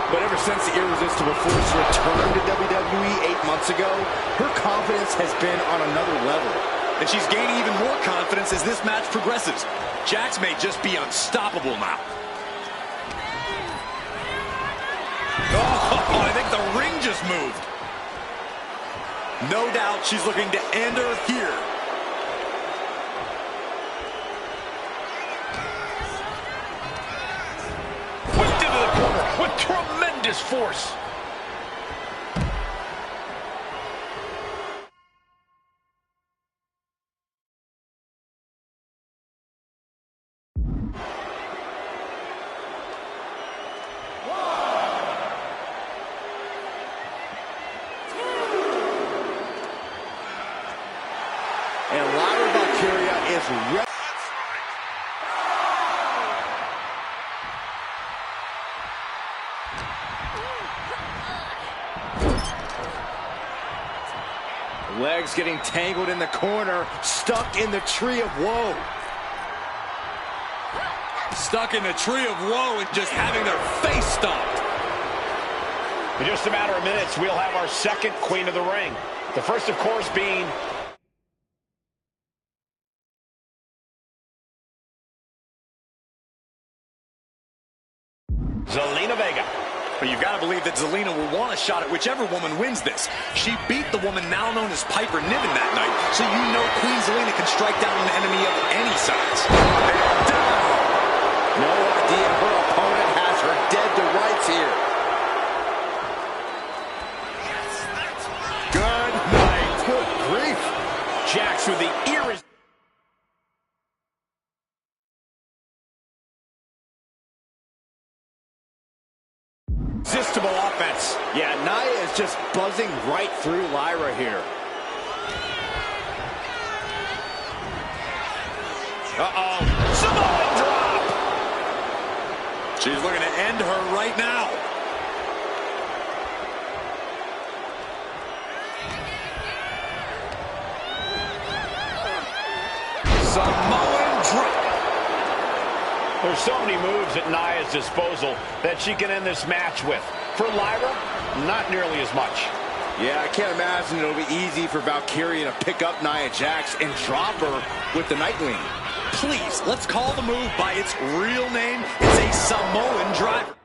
But ever since the Irresistible Force returned to WWE 8 months ago, her confidence has been on another level. And she's gaining even more confidence as this match progresses. Jax may just be unstoppable now. Oh, I think the ring just moved. No doubt she's looking to end her here. Whipped into the corner with tremendous force. And Lyra Valkyria is ready. Legs getting tangled in the corner, stuck in the tree of woe. Stuck in the tree of woe and just having their face stomped. In just a matter of minutes, we'll have our second Queen of the Ring. The first, of course, being Zelina Vega. But you've got to believe that Zelina will want a shot at whichever woman wins this. She beat the woman now known as Piper Niven that night, so you know Queen Zelina can strike down an enemy of any size. And down! No idea her opponent has her dead to rights here. good night. Good grief. Jax with the irresistible offense. Yeah, Nia is just buzzing right through Lyra here. Uh-oh. Samoan drop. She's looking to end her right now. Samoan drop. There's so many moves at Nia's disposal that she can end this match with. For Lyra, not nearly as much. Yeah, I can't imagine it'll be easy for Valkyria to pick up Nia Jax and drop her with the Nightwing. Please, let's call the move by its real name. It's a Samoan driver.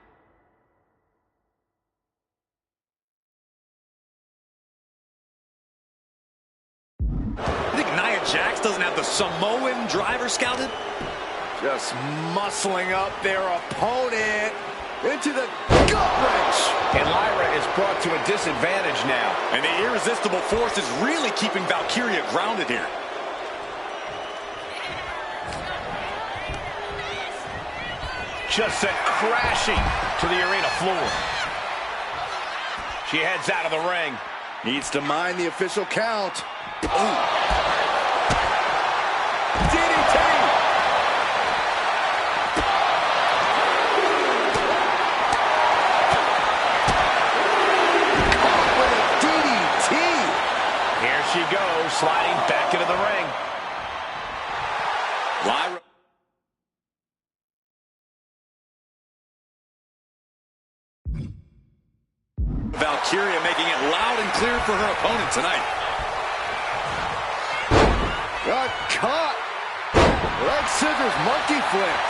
You think Nia Jax doesn't have the Samoan driver scouted? Just muscling up their opponent into the gut wrench. And Lyra is brought to a disadvantage now. And the irresistible force is really keeping Valkyria grounded here. Just sent crashing to the arena floor. She heads out of the ring. Needs to mind the official count. Ooh. DDT! Caught with a DDT! Here she goes, sliding back into the ring. Lyra. Valkyria making it loud and clear for her opponent tonight. Got caught. Leg scissors monkey flip.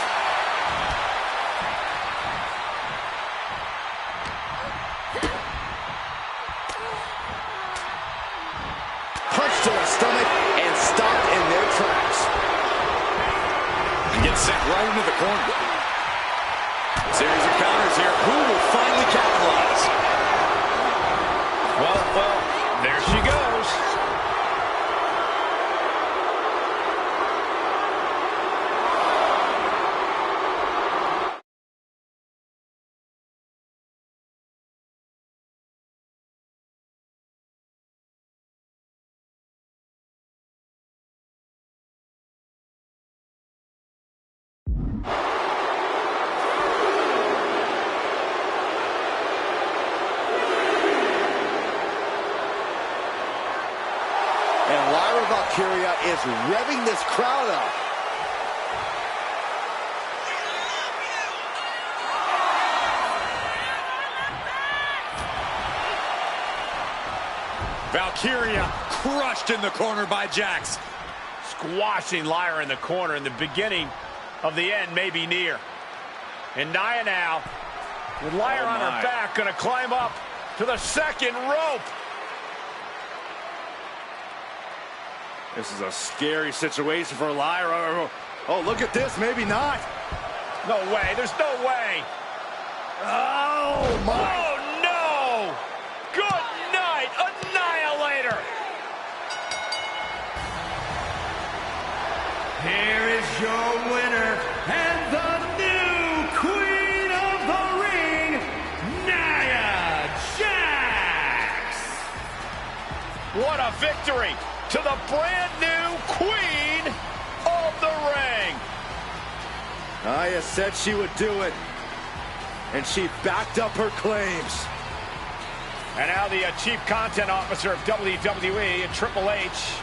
Punch to the stomach and stopped in their tracks. And gets sent right into the corner. Series of counters here. Who will finally capitalize? Well, there she goes. And Lyra Valkyria is revving this crowd up. Valkyria crushed in the corner by Jax. Squashing Lyra in the corner, and the beginning of the end may be near. And Nia now, with Lyra on her back, going to climb up to the second rope. This is a scary situation for Lyra. Oh, look at this. Maybe not. No way. There's no way. Oh, my. Oh, no. Good night, Annihilator. Here is your winner and the new Queen of the Ring, Nia Jax. What a victory to the brand new Queen of the Ring. Nia said she would do it, and she backed up her claims. And now the Chief Content Officer of WWE and Triple H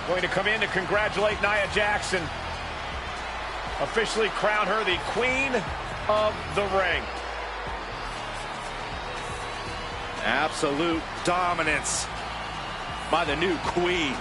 going to come in to congratulate Nia Jax, officially crown her the Queen of the Ring. Absolute dominance by the new Queen.